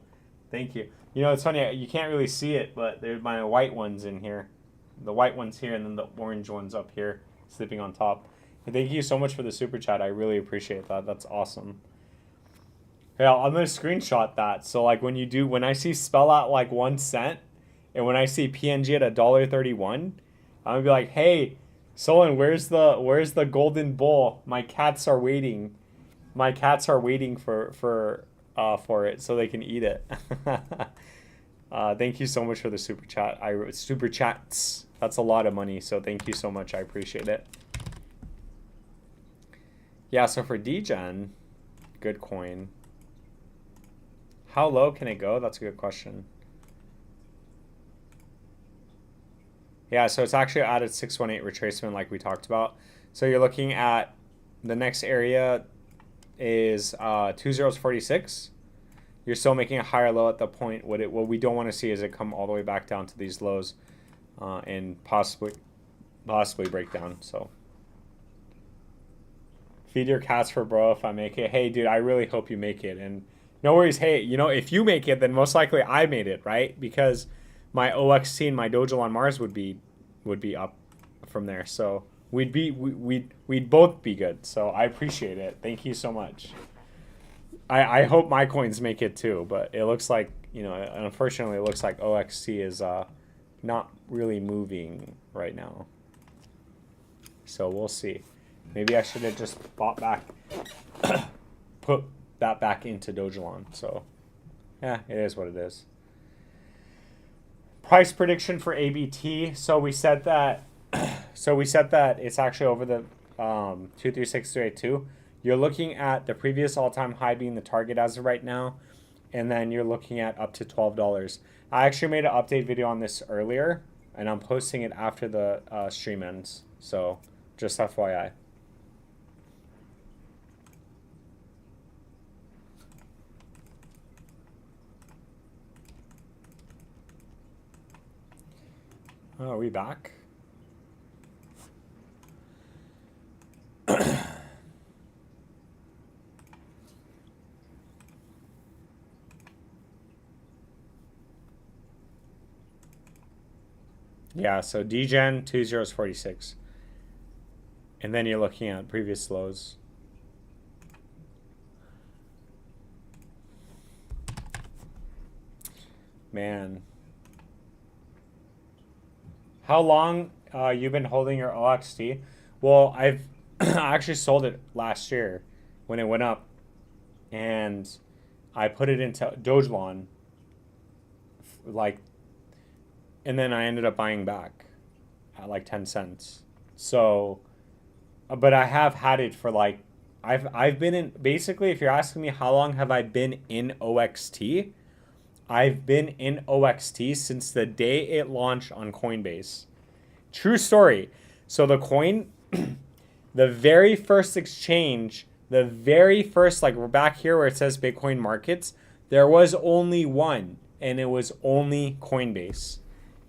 thank you. You know, it's funny, you can't really see it, but there's my white ones in here. The white ones here, and then the orange ones up here, sleeping on top. And thank you so much for the super chat. I really appreciate that. That's awesome. Yeah, I'm gonna screenshot that. So like when I see Spell at like 1 cent, and when I see PNG at $1.31, I'm gonna be like, hey, Solon, where's the golden bowl? My cats are waiting. My cats are waiting for it so they can eat it. Thank you so much for the super chat. Super chats. That's a lot of money, so thank you so much. I appreciate it. Yeah, so for Degen, good coin. How low can it go? That's a good question. Yeah, so it's actually added 618 retracement like we talked about. So you're looking at the next area is 2046. You're still making a higher low at the point. What we don't want to see is it come all the way back down to these lows and possibly break down. So feed your cats for bro if I make it. Hey, dude, I really hope you make it. And no worries. Hey, you know, if you make it, then most likely I made it, right? Because my OXT and my Dogelon Mars would be up from there. So we'd both be good. So I appreciate it. Thank you so much. I hope my coins make it too, but it looks like, you know, unfortunately it looks like OXT is not really moving right now. So we'll see. Maybe I should have just bought back, put that back into Dogelon. So yeah, it is what it is. Price prediction for ABT. So we said that it's actually over the 236382. You're looking at the previous all-time high being the target as of right now, and then you're looking at up to $12. I actually made an update video on this earlier, and I'm posting it after the stream ends. So just FYI. Oh, are we back? Yeah, so Degen 2046. And then you're looking at previous lows. Man. How long you've been holding your OXT? Well, I've I actually sold it last year when it went up, and I put it into Dogelon, like, and then I ended up buying back at like 10 cents. So, but I have had it for like, I've been in, basically, if you're asking me how long have I been in OXT, I've been in OXT since the day it launched on Coinbase. True story. So the coin, the very first exchange, the very first, like, we're back here where it says Bitcoin markets, there was only one, and it was only Coinbase.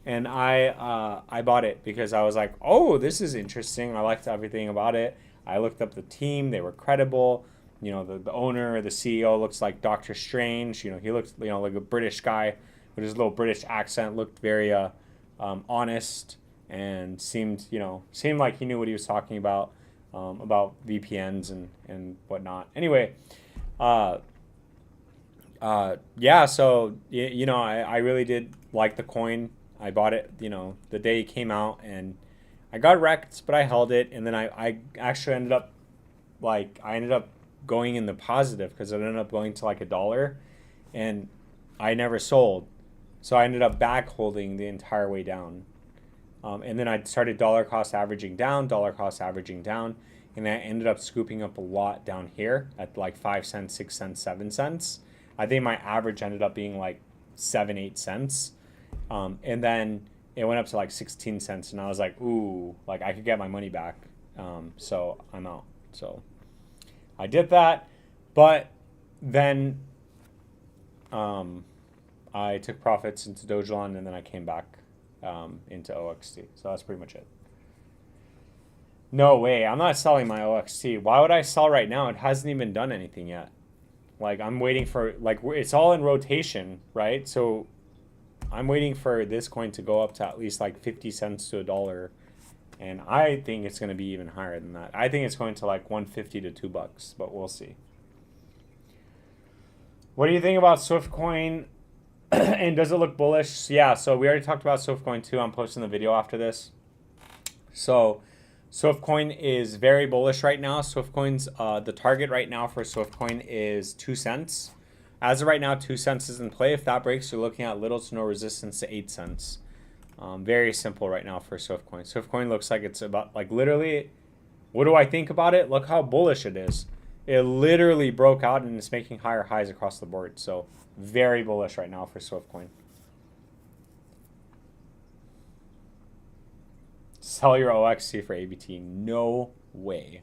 And I bought it because I was like, oh, this is interesting. I liked everything about it. I looked up the team. They were credible. You know, the owner, the CEO looks like Doctor Strange. You know, he looks, you know, like a British guy with his little British accent, looked very honest, and seemed like he knew what he was talking about VPNs and whatnot. Anyway, yeah, so, you know, I really did like the coin. I bought it, you know, the day it came out, and I got wrecked, but I held it, and then I actually ended up, like, going in the positive because it ended up going to like $1, and I never sold. So I ended up back holding the entire way down. And then I started dollar cost averaging down, and I ended up scooping up a lot down here at like 5 cents, 6 cents, 7 cents. I think my average ended up being like 7, 8 cents. And then it went up to like 16 cents, and I was like, ooh, like I could get my money back. So I'm out. So I did that, but then I took profits into Dogelon, and then I came back into OXT. So that's pretty much it. No way. I'm not selling my OXT. Why would I sell right now? It hasn't even done anything yet. Like, I'm waiting for, like, it's all in rotation, right? So I'm waiting for this coin to go up to at least like 50 cents to $1. And I think it's going to be even higher than that. I think it's going to like 150 to $2, but we'll see. What do you think about Swiftcoin? And does it look bullish? Yeah, so we already talked about Swiftcoin too. I'm posting the video after this. So Swiftcoin is very bullish right now. Swiftcoin's the target right now for Swiftcoin is 2 cents. As of right now, 2 cents is in play. If that breaks, you're looking at little to no resistance to 8 cents. Very simple right now for Swiftcoin. Swiftcoin looks like it's about, like, literally, what do I think about it? Look how bullish it is. It literally broke out and is making higher highs across the board. So very bullish right now for Swiftcoin. Sell your OXT for ABT. No way.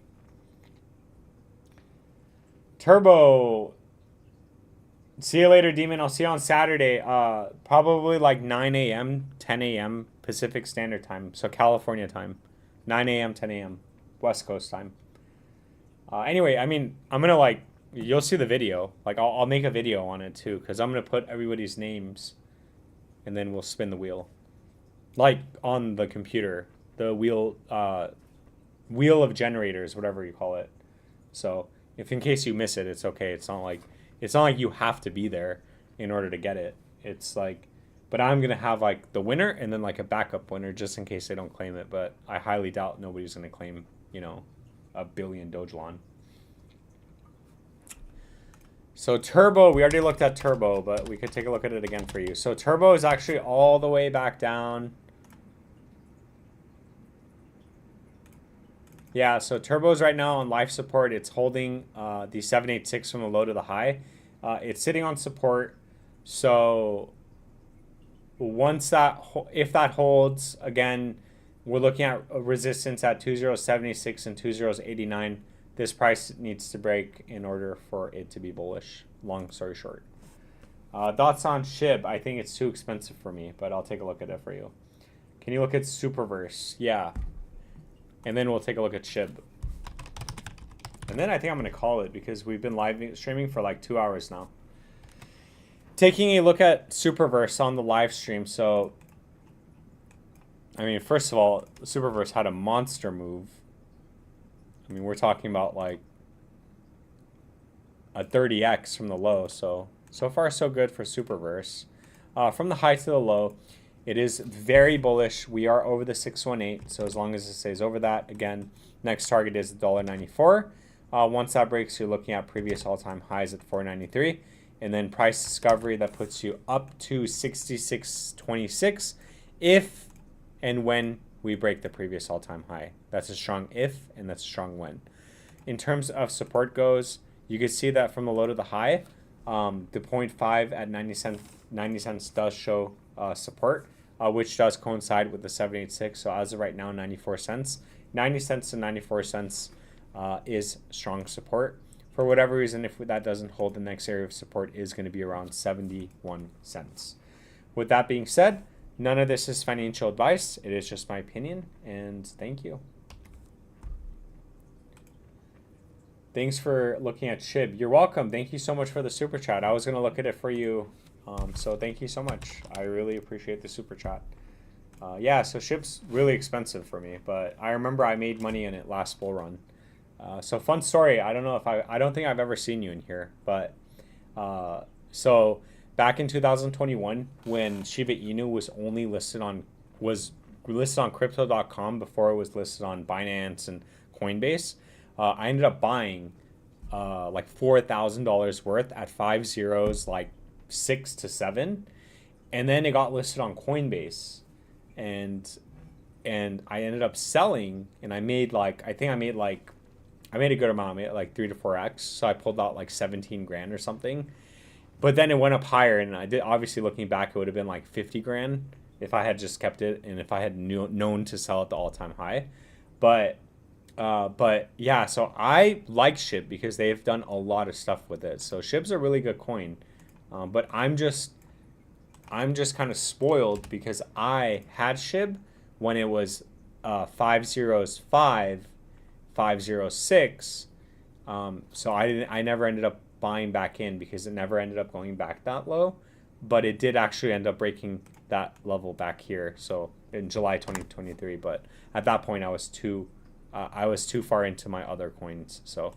Turbo. See you later, Demon. I'll see you on Saturday. Probably like 9 a.m., 10 a.m. Pacific Standard Time. So California time. 9 a.m., 10 a.m. West Coast time. Anyway, I mean, I'm going to, like, you'll see the video. Like, I'll make a video on it too, because I'm going to put everybody's names, and then we'll spin the wheel. Like, on the computer. The wheel of generators, whatever you call it. So, if in case you miss it, it's okay. It's not like you have to be there in order to get it. It's like, but I'm going to have like the winner and then like a backup winner just in case they don't claim it. But I highly doubt nobody's going to claim, you know, 1 billion Dogelon. So Turbo, we already looked at Turbo, but we could take a look at it again for you. So Turbo is actually all the way back down. Yeah, so Turbo's right now on life support. It's holding the 786 from the low to the high. It's sitting on support. So once that, if that holds, again, we're looking at a resistance at 2076 and 2089. This price needs to break in order for it to be bullish. Long story short. Thoughts on SHIB? I think it's too expensive for me, but I'll take a look at it for you. Can you look at Superverse? Yeah. And then we'll take a look at SHIB. And then I think I'm going to call it because we've been live streaming for like 2 hours now. Taking a look at Superverse on the live stream. So I mean, first of all, Superverse had a monster move. I mean, we're talking about like a 30x from the low. So far so good for Superverse. From the high to the low, it is very bullish. We are over the 618. So as long as it stays over that, again, next target is $1.94. Once that breaks, you're looking at previous all-time highs at $4.93. And then price discovery, that puts you up to $66.26 if and when we break the previous all-time high. That's a strong if, and that's a strong when. In terms of support goes, you can see that from the low to the high, the 0.5 at 90 cents does show support, which does coincide with the 786. So as of right now, 94 cents. 90 cents to 94 cents is strong support. For whatever reason, if that doesn't hold, the next area of support is going to be around 71 cents. With that being said, none of this is financial advice. It is just my opinion, and thank you. Thanks for looking at SHIB. You're welcome. Thank you so much for the super chat. I was going to look at it for you, so thank you so much. I really appreciate the super chat. Yeah, so SHIB's really expensive for me, but I remember I made money in it last bull run. So fun story. I don't know if I don't think I've ever seen you in here, but so back in 2021, when Shiba Inu was only listed on crypto.com before it was listed on Binance and Coinbase, I ended up buying like $4,000 worth at 5 zeros, like 6 to 7, and then it got listed on Coinbase, and I ended up selling, and I made like I made a good amount. I made like 3 to 4x. So I pulled out like 17 grand or something. But then it went up higher, and I did. Obviously, looking back, it would have been like 50 grand if I had just kept it, and if I had known to sell at the all-time high. But yeah, so I like SHIB because they've done a lot of stuff with it. So SHIB's a really good coin, but I'm just kind of spoiled because I had SHIB when it was 505. 506, so I never ended up buying back in because it never ended up going back that low, but it did actually end up breaking that level back here, so in July 2023. But at that point I was too far into my other coins. So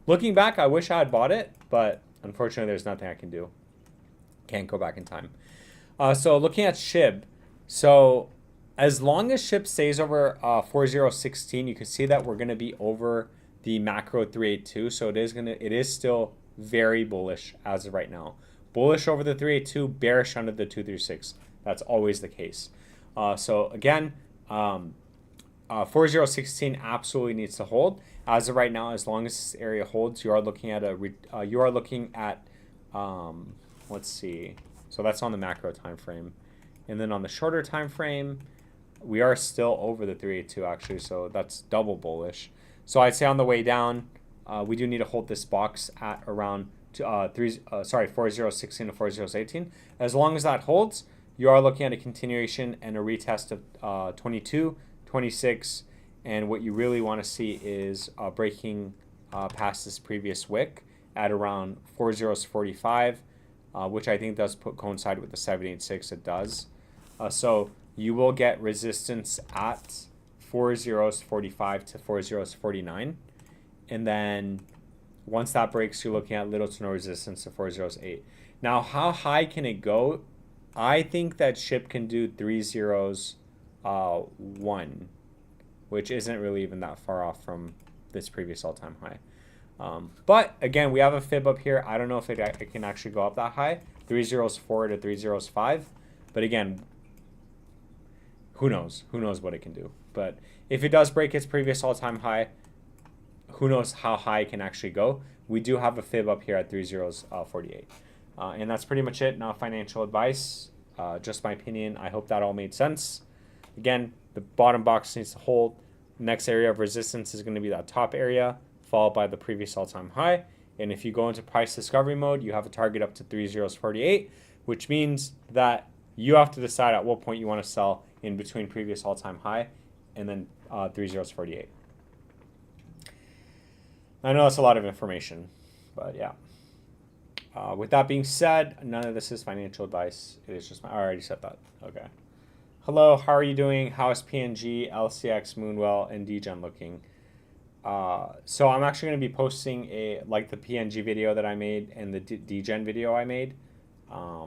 looking back, I wish I had bought it, but unfortunately there's nothing I can do. Can't go back in time. So looking at SHIB, so as long as SHIB stays over 4016, you can see that we're going to be over the macro 382. So it is still very bullish as of right now. Bullish over the 382, bearish under the 236. That's always the case. So again, 4016 absolutely needs to hold. As of right now, as long as this area holds, you are looking at let's see. So that's on the macro time frame, and then on the shorter time frame, we are still over the 382 actually, so that's double bullish. So I'd say on the way down, we do need to hold this box at around 4016 to 4018. As long as that holds, you are looking at a continuation and a retest of 22, 26, and what you really want to see is breaking past this previous wick at around 4045, which I think does coincide with the 786. It does. So you will get resistance at 4045 to 4049. And then once that breaks, you're looking at little to no resistance to 4008. Now, how high can it go? I think that SHIB can do 301, which isn't really even that far off from this previous all-time high. But again, we have a fib up here. I don't know if it can actually go up that high, 304 to 305. But again, who knows? Who knows what it can do? But if it does break its previous all-time high, who knows how high it can actually go? We do have a fib up here at 3048. And that's pretty much it. Not financial advice, just my opinion. I hope that all made sense. Again, the bottom box needs to hold. Next area of resistance is going to be that top area, followed by the previous all-time high. And if you go into price discovery mode, you have a target up to 3048, which means that you have to decide at what point you want to sell in between previous all-time high and then 3048. I know that's a lot of information, but yeah. With that being said, none of this is financial advice. It is just I already said that. Okay. Hello, how are you doing? How is PNG, LCX, Moonwell, and Degen looking? So I'm actually going to be posting the PNG video that I made and the Degen video I made. I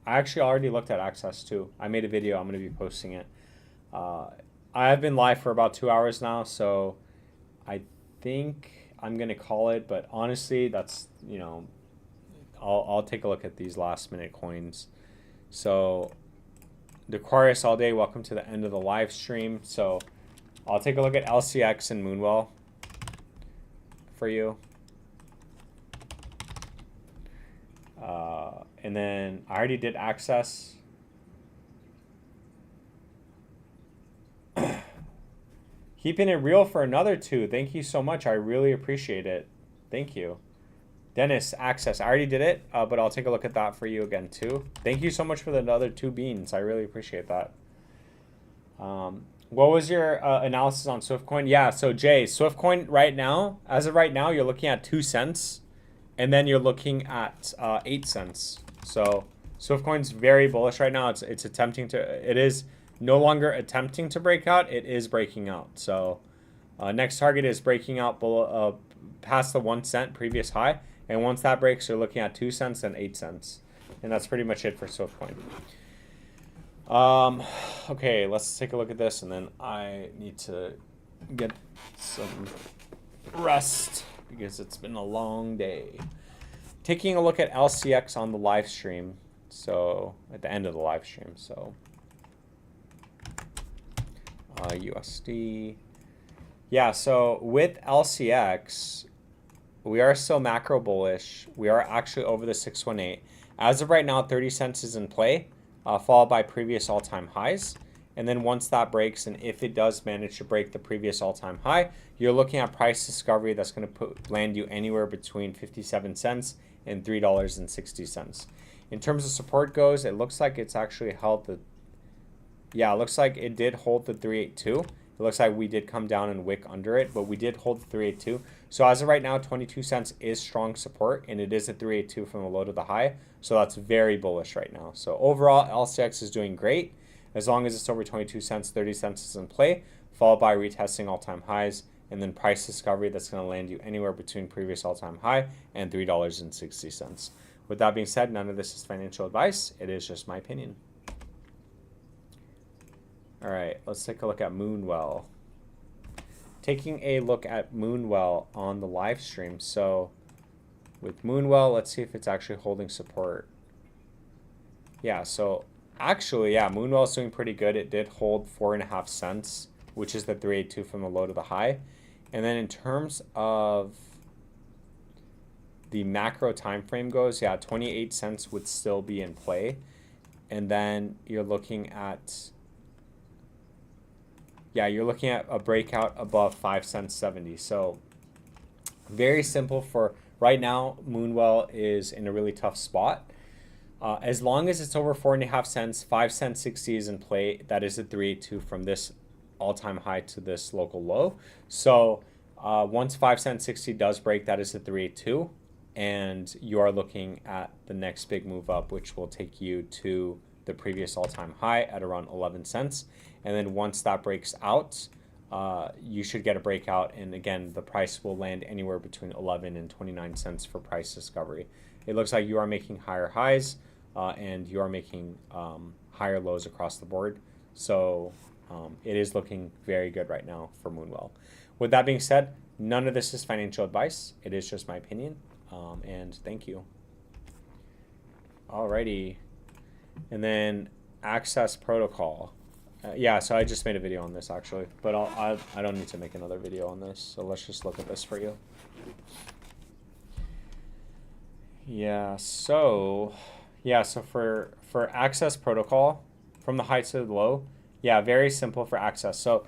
actually already looked at Access too. I made a video. I'm going to be posting it. I have been live for about 2 hours now, so I think I'm going to call it. But honestly, that's, I'll take a look at these last minute coins. So Aquarius all day, welcome to the end of the live stream. So I'll take a look at LCX and Moonwell for you. And then I already did Access. Keeping it real for another 2. Thank you so much. I really appreciate it. Thank you. Dennis, Access. I already did it, but I'll take a look at that for you again too. Thank you so much for the other 2 beans. I really appreciate that. What was your analysis on SwiftCoin? Yeah, so Jay, SwiftCoin right now, as of right now, you're looking at 2 cents, and then you're looking at 8 cents. So SwiftCoin's very bullish right now. It's attempting to. It is no longer attempting to break out. It is breaking out. So next target is breaking out below, past the 1 cent previous high. And once that breaks, you're looking at 2 cents and 8 cents. And that's pretty much it for SwiftCoin. Okay, let's take a look at this. And then I need to get some rest because it's been a long day. Taking a look at LCX on the live stream. So at the end of the live stream. So USD. Yeah, so with LCX, we are still macro bullish. We are actually over the 618. As of right now, 30 cents is in play, followed by previous all-time highs. And then once that breaks, and if it does manage to break the previous all-time high, you're looking at price discovery that's going to land you anywhere between 57 cents and $3.60. In terms of support goes, it looks like it's actually held the... Yeah, it looks like it did hold the 382. It looks like we did come down and wick under it, but we did hold the 382. So as of right now, 22 cents is strong support, and it is a 382 from the low to the high. So that's very bullish right now. So overall, LCX is doing great. As long as it's over 22 cents, 30 cents is in play, followed by retesting all-time highs, and then price discovery that's going to land you anywhere between previous all-time high and $3.60. With that being said, none of this is financial advice. It is just my opinion. All right, let's take a look at Moonwell. Taking a look at Moonwell on the live stream. So with Moonwell, let's see if it's actually holding support. Yeah, so actually, yeah, Moonwell is doing pretty good. It did hold 4.5 cents, which is the 382 from the low to the high. And then in terms of the macro time frame goes, yeah, 28 cents would still be in play. And then you're looking at... Yeah, you're looking at a breakout above 5 cents 70. So very simple for right now. Moonwell is in a really tough spot. As long as it's over 4.5 cents, 5 cents 60 is in play. That is a 382 from this all-time high to this local low. So once 5 cents 60 does break, that is a 382, and you are looking at the next big move up, which will take you to the previous all-time high at around 11 cents. And then once that breaks out, you should get a breakout. And again, the price will land anywhere between 11 and 29 cents for price discovery. It looks like you are making higher highs and you are making higher lows across the board. So it is looking very good right now for Moonwell. With that being said, none of this is financial advice. It is just my opinion. And thank you. Alrighty. And then Access Protocol. Yeah, so I just made a video on this actually, but I don't need to make another video on this. So let's just look at this for you. Yeah, so for Access Protocol, from the high to the low, yeah, very simple for Access. So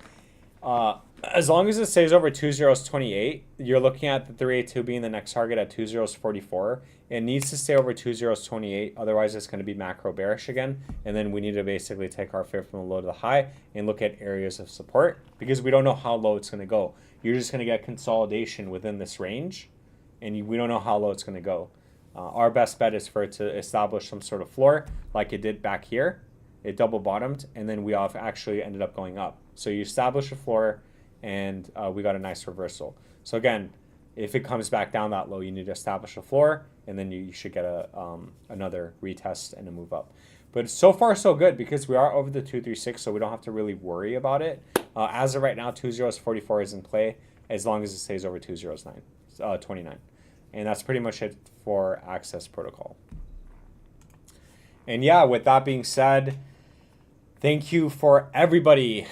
as long as it stays over 2028, you're looking at the 382 being the next target at 2044. It needs to stay over 2028, otherwise it's going to be macro bearish again. And then we need to basically take our fib from the low to the high and look at areas of support because we don't know how low it's going to go. You're just going to get consolidation within this range, and we don't know how low it's going to go. Our best bet is for it to establish some sort of floor like it did back here. it double bottomed, and then we actually ended up going up. So you establish a floor, and we got a nice reversal. So again, if it comes back down that low, you need to establish a floor, and then you should get another retest and a move up. But so far so good, because we are over the 236, so we don't have to really worry about it. As of right now, 2044 is in play as long as it stays over 209.29, and that's pretty much it for Access Protocol. And yeah, with that being said, thank you for everybody.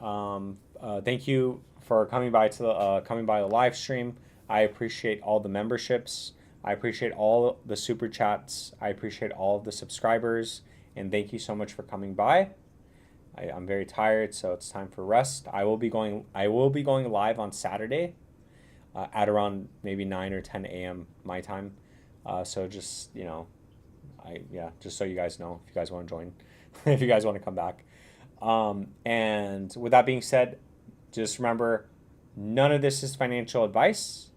Thank you for coming by the live stream. I appreciate all the memberships. I appreciate all the super chats. I appreciate all of the subscribers. And thank you so much for coming by. I'm very tired, so it's time for rest. I will be going live on Saturday at around maybe 9 or 10 a.m. my time. So just, just so you guys know, if you guys want to join, if you guys want to come back. And with that being said, just remember, none of this is financial advice.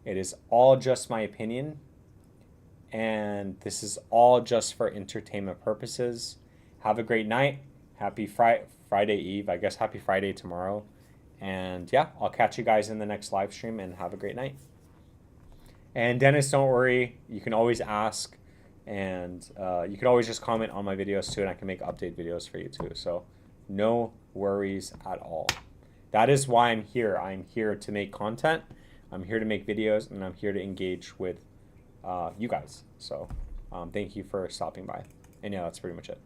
It is all just my opinion. And this is all just for entertainment purposes. Have a great night. Happy Friday Eve. I guess happy Friday tomorrow. And yeah, I'll catch you guys in the next live stream, and have a great night. And Dennis, don't worry. You can always ask. And you can always just comment on my videos too, and I can make update videos for you too. So no worries at all. That is why I'm here. I'm here to make content. I'm here to make videos, and I'm here to engage with you guys. So thank you for stopping by. And yeah, that's pretty much it.